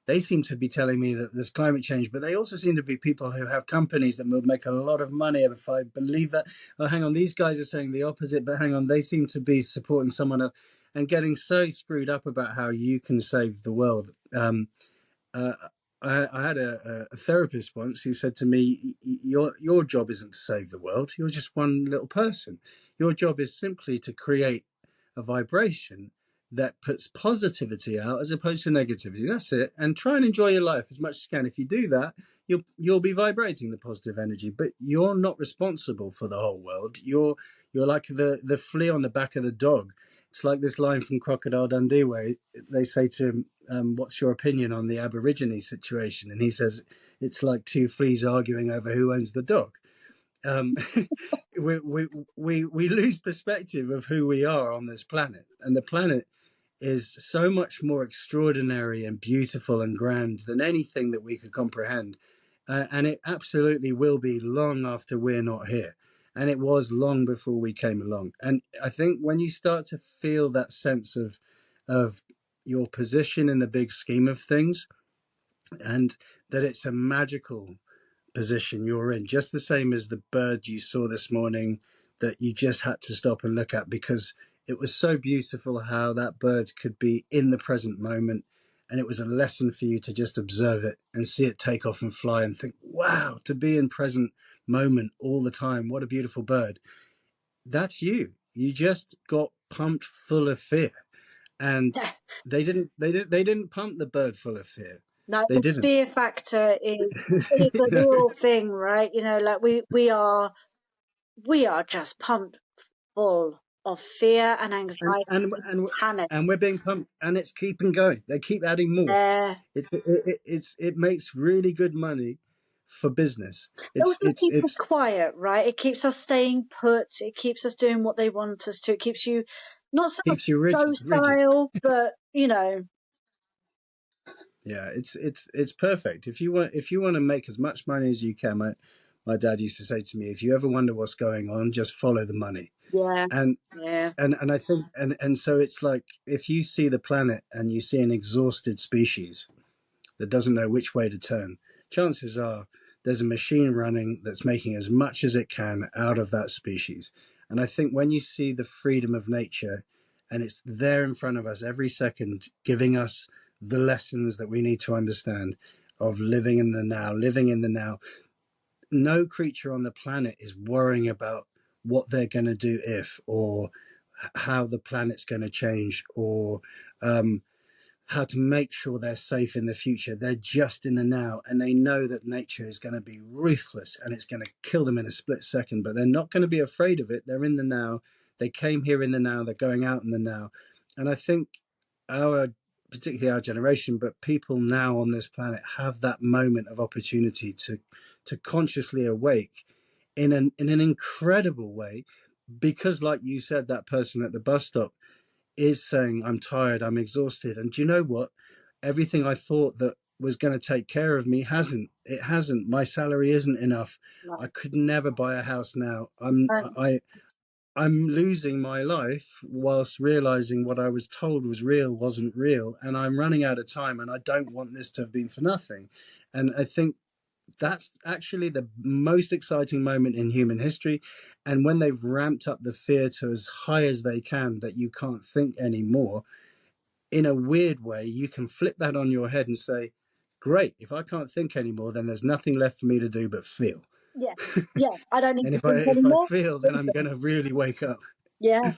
They seem to be telling me that there's climate change, but they also seem to be people who have companies that will make a lot of money if I believe that. Oh, hang on, these guys are saying the opposite, but hang on, they seem to be supporting someone else and getting so screwed up about how you can save the world. Uh, I had a therapist once who said to me, "Your job isn't to save the world. You're just one little person. Your job is simply to create a vibration that puts positivity out as opposed to negativity. That's it. And try and enjoy your life as much as you can. If you do that, you'll be vibrating the positive energy. But you're not responsible for the whole world. You're like the flea on the back of the dog. It's like this line from Crocodile Dundee where they say to him, what's your opinion on the Aborigine situation? And he says, it's like two fleas arguing over who owns the dog. Um, we lose perspective of who we are on this planet. And the planet is so much more extraordinary and beautiful and grand than anything that we could comprehend. And it absolutely will be long after we're not here. And it was long before we came along. And I think when you start to feel that sense of your position in the big scheme of things, and that it's a magical position you're in, just the same as the bird you saw this morning that you just had to stop and look at because it was so beautiful how that bird could be in the present moment. And it was a lesson for you to just observe it and see it take off and fly and think, wow, to be in present moment all the time. What a beautiful bird. That's you. You just got pumped full of fear. And they didn't pump the bird full of fear. No, They the didn't. fear factor is a real thing, right? Like we are just pumped full of fear and and anxiety and and and panic. and we're being pumped, and it's keeping going. They keep adding more. Yeah. It makes really good money for business. It It's also it's keeps us it's quiet, right? It keeps us staying put. It keeps us doing what they want us to. It keeps you not so much keeps you rigid. docile, but Yeah, it's perfect. If you want to make as much money as you can, my dad used to say to me, if you ever wonder what's going on, just follow the money. yeah, And yeah. and I think and so it's like if you see the planet and you see an exhausted species that doesn't know which way to turn, chances are there's a machine running that's making as much as it can out of that species. And I think when you see the freedom of nature and it's there in front of us every second, giving us the lessons that we need to understand of living in the now, no creature on the planet is worrying about what they're going to do if, or how the planet's going to change, or um, how to make sure they're safe in the future. They're just in the now, and they know that nature is going to be ruthless and it's going to kill them in a split second, but they're not going to be afraid of it. They're in the now. They came here in the now. They're going out in the now. And I think our, particularly our generation, but people now on this planet have that moment of opportunity to consciously awake in an incredible way, because like you said, that person at the bus stop is saying, I'm tired, I'm exhausted. And do you know what? Everything I thought that was going to take care of me hasn't. It hasn't. My salary isn't enough. No, I could never buy a house now. I'm no. I I'm losing my life whilst realizing what I was told was real wasn't real, and I'm running out of time, and I don't want this to have been for nothing. And I think that's actually the most exciting moment in human history. And when they've ramped up the fear to as high as they can, that you can't think anymore, in a weird way, you can flip that on your head and say, great, if I can't think anymore, then there's nothing left for me to do but feel. Yeah, yeah. I don't need And to think if I anymore. feel, then I'm Listen. going to really wake up. Yeah,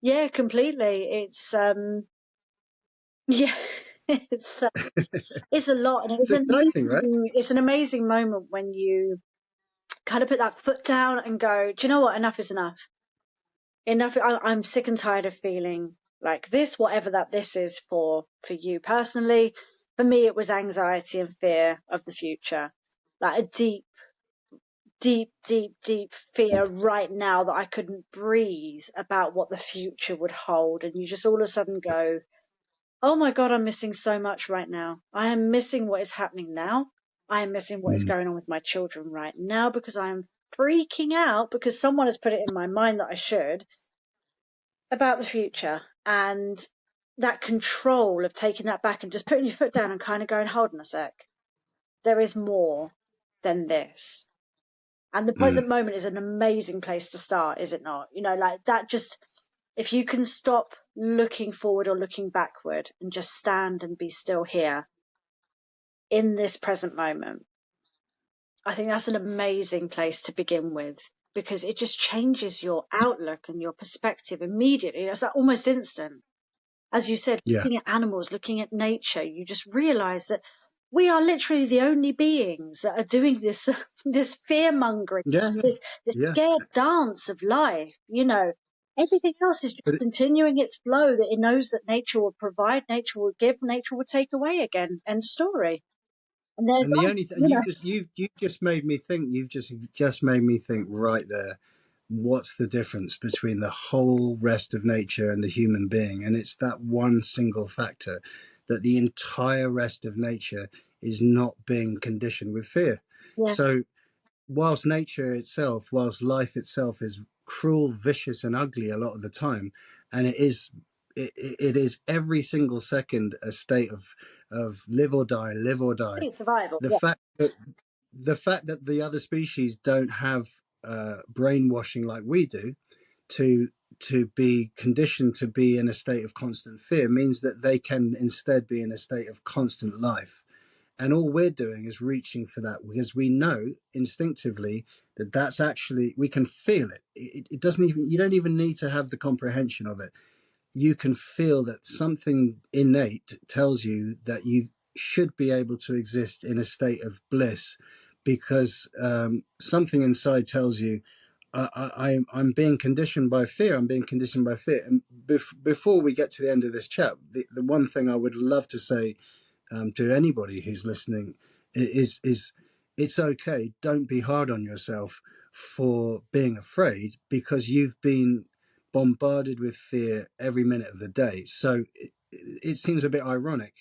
yeah, completely. It's yeah, it's uh, it's a lot, and It's exciting, right? it's an amazing moment when you kind of put that foot down and go, do you know what? Enough is enough. Enough. I'm sick and tired of feeling like this, whatever that this is for you personally. For me, it was anxiety and fear of the future, like a deep, deep, deep, deep fear right now that I couldn't breathe about what the future would hold. And you just all of a sudden go, oh my God, I'm missing so much right now. I am missing what is happening now. I am missing what is Mm, going on with my children right now because I am freaking out because someone has put it in my mind that I should about the future. And that control of taking that back and just putting your foot down and kind of going, hold on a sec. There is more than this. And the mm. present moment is an amazing place to start, is it not? You know, like that just, if you can stop looking forward or looking backward and just stand and be still here in this present moment, I think that's an amazing place to begin with because it just changes your outlook and your perspective immediately. It's like almost instant. As you said, Yeah, looking at animals, looking at nature, you just realize that we are literally the only beings that are doing this, this fear mongering, yeah, the yeah. scared dance of life. You know, everything else is just But continuing its flow that it knows that nature will provide, nature will give, nature will take away again. End story. And there's and the only us, th- and you know. you just made me think. You've just made me think right there. What's the difference between the whole rest of nature and the human being? And it's that one single factor, that the entire rest of nature is not being conditioned with fear. Yeah, So whilst nature itself, whilst life itself is cruel, vicious, and ugly a lot of the time, and it is every single second a state of live or die, live or die. it's survival. The Yeah, fact that the other species don't have brainwashing like we do to be conditioned to be in a state of constant fear means that they can instead be in a state of constant life. And all we're doing is reaching for that because we know instinctively that that's actually, we can feel it. It doesn't even, you don't even need to have the comprehension of it. You can feel that something innate tells you that you should be able to exist in a state of bliss because something inside tells you, I'm being conditioned by fear. I'm being conditioned by fear. And before we get to the end of this chat, the one thing I would love to say to anybody who's listening is it's okay. Don't be hard on yourself for being afraid because you've been bombarded with fear every minute of the day. So it seems a bit ironic,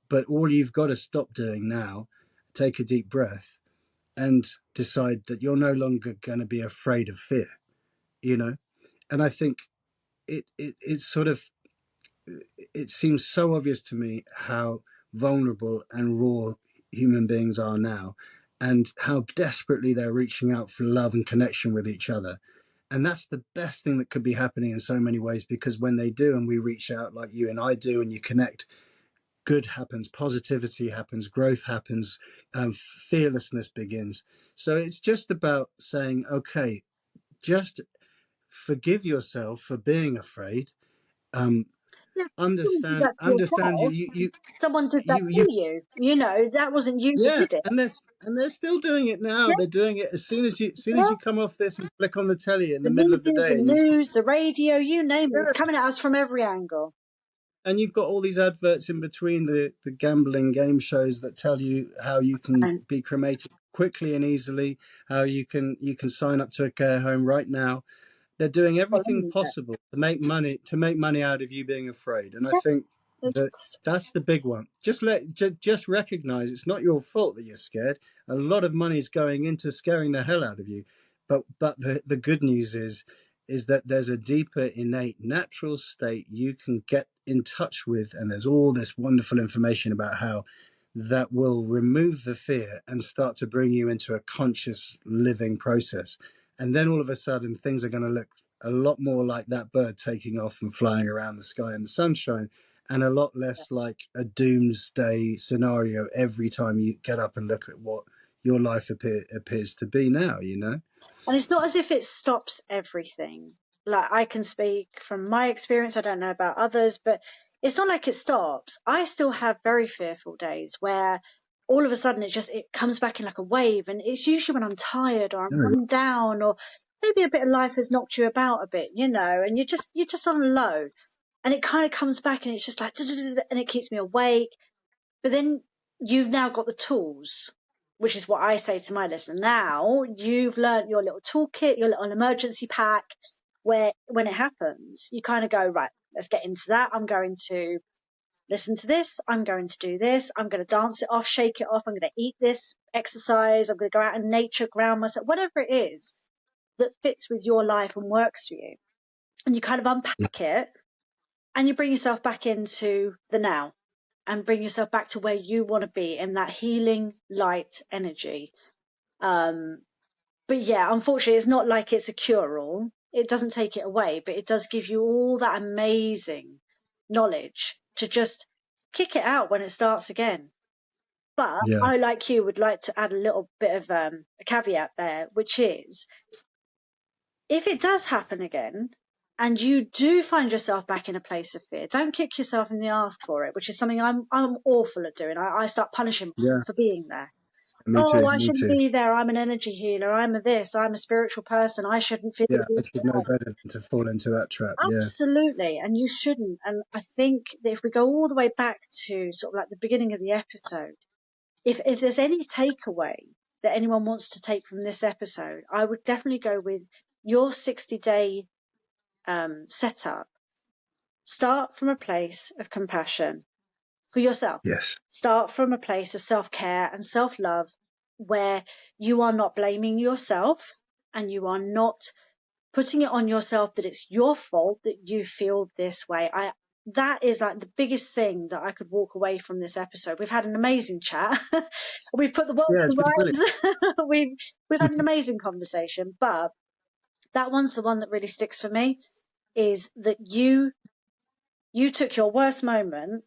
but all you've got to stop doing now, take a deep breath and decide that you're no longer going to be afraid of fear, you know? And I think it's sort of, it seems so obvious to me how vulnerable and raw human beings are now and how desperately they're reaching out for love and connection with each other. And that's the best thing that could be happening in so many ways because when they do and we reach out like you and I do and you connect, good happens, positivity happens, growth happens, fearlessness begins. So it's just about saying, okay, just forgive yourself for being afraid. Um, yeah. Someone did understand that to understand yourself. Someone did that to you you. You know, that wasn't you that yeah, did it. and they're still doing it now. Yeah, They're doing it as soon as yeah. you come off this and flick on the telly in the The middle of the media, the day and you see, news, the radio, you name it. It's yeah, coming at us from every angle. and you've got all these adverts in between the gambling game shows that tell you how you can And be cremated quickly and easily, how you can sign up to a care home right now. They're doing everything following it. possible to make money out of you being afraid. And I Yeah, think they're that just, that's the big one. Just recognize it's not your fault that you're scared. A lot of money is going into scaring the hell out of you. But the good news is is that there's a deeper, innate, natural state you can get in touch with. And there's all this wonderful information about how that will remove the fear and start to bring you into a conscious living process. And then all of a sudden, things are going to look a lot more like that bird taking off and flying around the sky in the sunshine, and a lot less like a doomsday scenario every time you get up and look at what your life appears to be now, you know? And it's not as if it stops everything. Like, I can speak from my experience, I don't know about others, but it's not like it stops. I still have very fearful days where all of a sudden it comes back in like a wave, and it's usually when I'm tired or I'm Oh, run down, or maybe a bit of life has knocked you about a bit, you know, and you're just on a low, and it kind of comes back and it's just like and it keeps me awake. But then you've now got the tools, which is what I say to my listener. Now you've learned your little toolkit, your little emergency pack, where when it happens, you kind of go, right, let's get into that. I'm going to listen to this. I'm going to do this. I'm going to dance it off, shake it off. I'm going to eat this, exercise. I'm going to go out in nature, ground myself, whatever it is that fits with your life and works for you. And you kind of yeah, unpack it and you bring yourself back into the now and bring yourself back to where you want to be in that healing light energy. Um, but yeah, unfortunately, it's not like it's a cure all. It doesn't take it away, but it does give you all that amazing knowledge to just kick it out when it starts again. But yeah, I, like you, would like to add a little bit of a caveat there, which is if it does happen again and you do find yourself back in a place of fear, don't kick yourself in the arse for it, which is something I'm awful at doing. I start punishing yeah. myself for being there. Me Oh, too. I Me shouldn't too. be there. I'm an energy healer. I'm a this. I'm a spiritual person. I shouldn't feel Yeah, I this should know way. better than to fall into that trap. Yeah. Absolutely. And you shouldn't. And I think that if we go all the way back to sort of like the beginning of the episode, if there's any takeaway that anyone wants to take from this episode, I would definitely go with your 60-day setup. Start from a place of compassion for yourself. Yes. Start from a place of self-care and self-love where you are not blaming yourself and you are not putting it on yourself that it's your fault that you feel this way. That is like the biggest thing that I could walk away from this episode. We've had an amazing chat. We've put the world Yeah, to it's been brilliant. rights. We've had an amazing conversation, but that one's the one that really sticks for me, is that you took your worst moment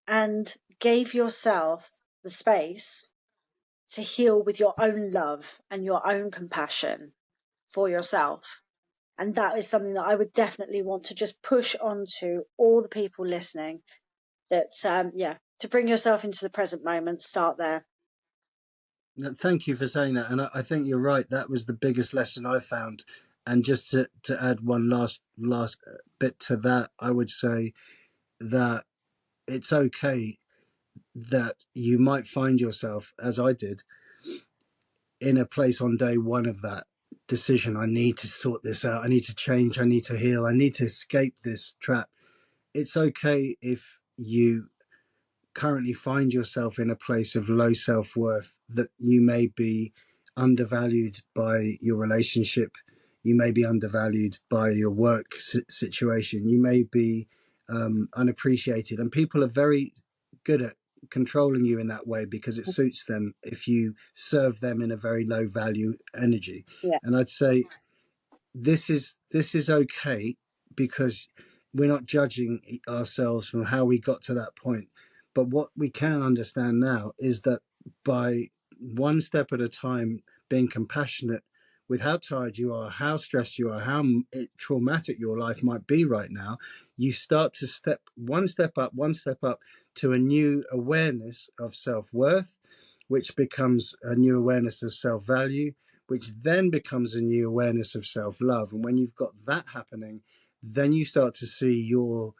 and gave yourself the space to heal with your own love and your own compassion for yourself. And that is something that I would definitely want to just push on to all the people listening, that, yeah, to bring yourself into the present moment, start there. Thank you for saying that, and I think you're right. That was the biggest lesson I found. And just to add one last bit to that, I would say that it's okay that you might find yourself, as I did, in a place on day one of that decision. I need to sort this out. I need to change. I need to heal. I need to escape this trap. It's okay if you currently find yourself in a place of low self-worth, that you may be undervalued by your relationship, you may be undervalued by your work situation, you may be unappreciated, and people are very good at controlling you in that way because it suits them if you serve them in a very low value energy. Yeah. And I'd say this is okay, because we're not judging ourselves from how we got to that point. But what we can understand now is that by one step at a time, being compassionate with how tired you are, how stressed you are, how traumatic your life might be right now, you start to one step up to a new awareness of self-worth, which becomes a new awareness of self-value, which then becomes a new awareness of self-love. And when you've got that happening, then you start to see your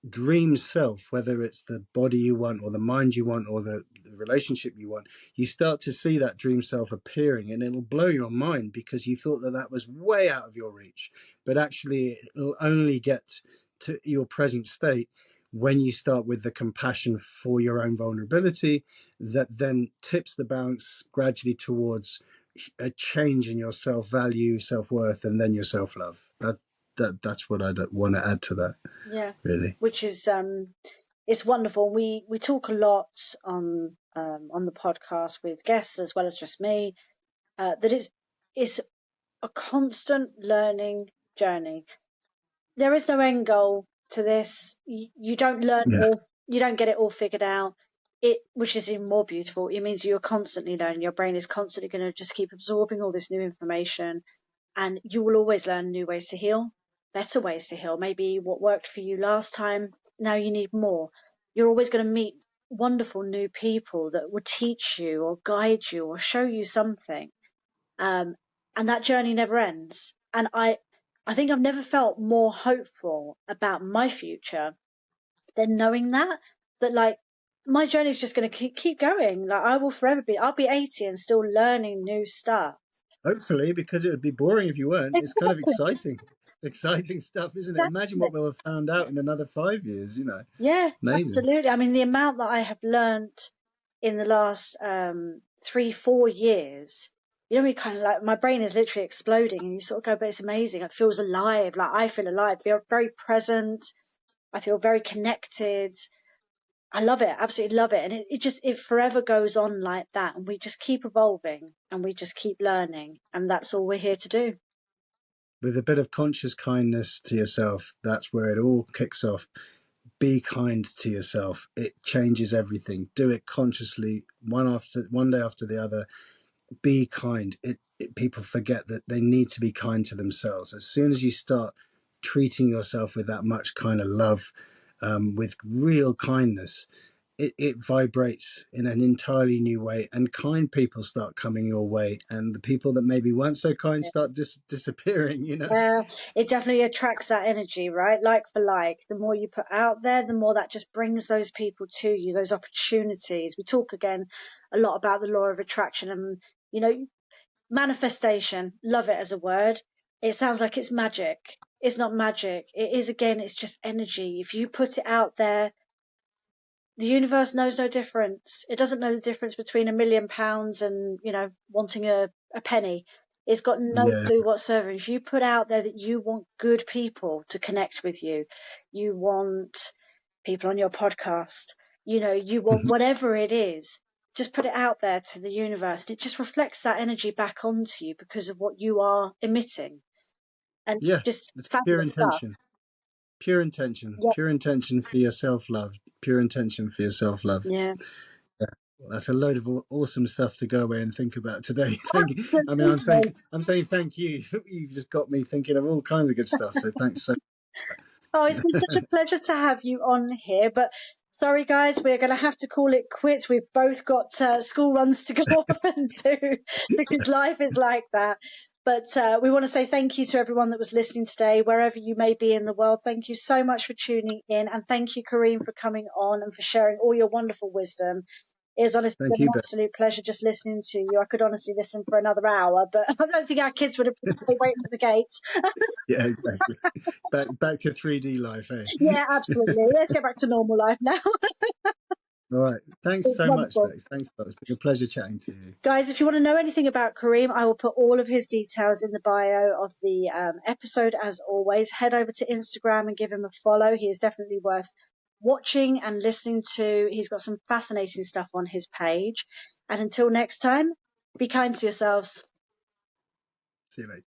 dream self, whether it's the body you want or the mind you want or the relationship you want. You start to see that dream self appearing, and it'll blow your mind because you thought that that was way out of your reach. But actually, it'll only get to your present state when you start with the compassion for your own vulnerability, that then tips the balance gradually towards a change in your self-value, self-worth, and then your self-love. that's what I want to add to that. Yeah, Really. which is it's wonderful. We talk a lot on the podcast with guests as well as just me, that it's a constant learning journey. There is no end goal to this. You don't learn Yeah. all, you don't get it all figured out. Which is even more beautiful. It means you're constantly learning. Your brain is constantly going to just keep absorbing all this new information, and you will always learn new ways to heal, better ways to heal. Maybe what worked for you last time, now you need more. You're always going to meet wonderful new people that will teach you or guide you or show you something. And that journey never ends. And I think I've never felt more hopeful about my future than knowing that like my journey is just going to keep going. Like I will forever I'll be 80 and still learning new stuff. Hopefully, because it would be boring if you weren't. It's kind of Exactly. exciting stuff, isn't it? Imagine Exactly. what we'll have found out in another 5 years. Yeah, Amazing. absolutely. I mean, the amount that I have learnt in the last 3-4 years, we kind of like my brain is literally exploding, and you sort of go, but it's amazing. It feels alive. Like I feel alive. I feel very present. I feel very connected. I love it. Absolutely love it. And it forever goes on like that. And we just keep evolving and we just keep learning. And that's all we're here to do. With a bit of conscious kindness to yourself, that's where it all kicks off. Be kind to yourself. It changes everything. Do it consciously, one day after the other. Be kind. People forget that they need to be kind to themselves. As soon as you start treating yourself with that much kind of love, with real kindness, it vibrates in an entirely new way, and kind people start coming your way, and the people that maybe weren't so kind start disappearing. Yeah, it definitely attracts that energy, right? Like for like, the more you put out there, the more that just brings those people to you, those opportunities. We talk again a lot about the law of attraction and, manifestation. Love it as a word. It sounds like it's magic. It's not magic. It is, again, it's just energy. If you put it out there, the universe knows no difference. It doesn't know the difference between £1 million and, wanting a penny. It's got no Yeah. clue whatsoever. If you put out there that you want good people to connect with you, you want people on your podcast, you want whatever it is, just put it out there to the universe. And it just reflects that energy back onto you because of what you are emitting. And Yeah, just it's pure fabulous stuff. intention. Pure intention. Yep. Pure intention for your self-love. Pure intention for your self-love. Yeah. Well, that's a load of awesome stuff to go away and think about today. Thank you. I mean, Absolutely. I'm saying thank you. You've just got me thinking of all kinds of good stuff. So thanks so Oh, it's been such a pleasure to have you on here. But sorry, guys, we're going to have to call it quits. We've both got school runs to go off and do because life is like that. But we want to say thank you to everyone that was listening today, wherever you may be in the world. Thank you so much for tuning in. And thank you, Kareem, for coming on and for sharing all your wonderful wisdom. It is honestly Thank an you, Ben. absolute pleasure just listening to you. I could honestly listen for another hour, but I don't think our kids would appreciate waiting at the gates. Yeah, exactly. Back to 3D life, eh? Yeah, absolutely. Let's get back to normal life now. All right. Thanks It's so much, wonderful. Bex. Thanks a lot. It's been a pleasure chatting to you. Guys, if you want to know anything about Kareem, I will put all of his details in the bio of the episode. As always, head over to Instagram and give him a follow. He is definitely worth watching and listening to. He's got some fascinating stuff on his page. And until next time, be kind to yourselves. See you later.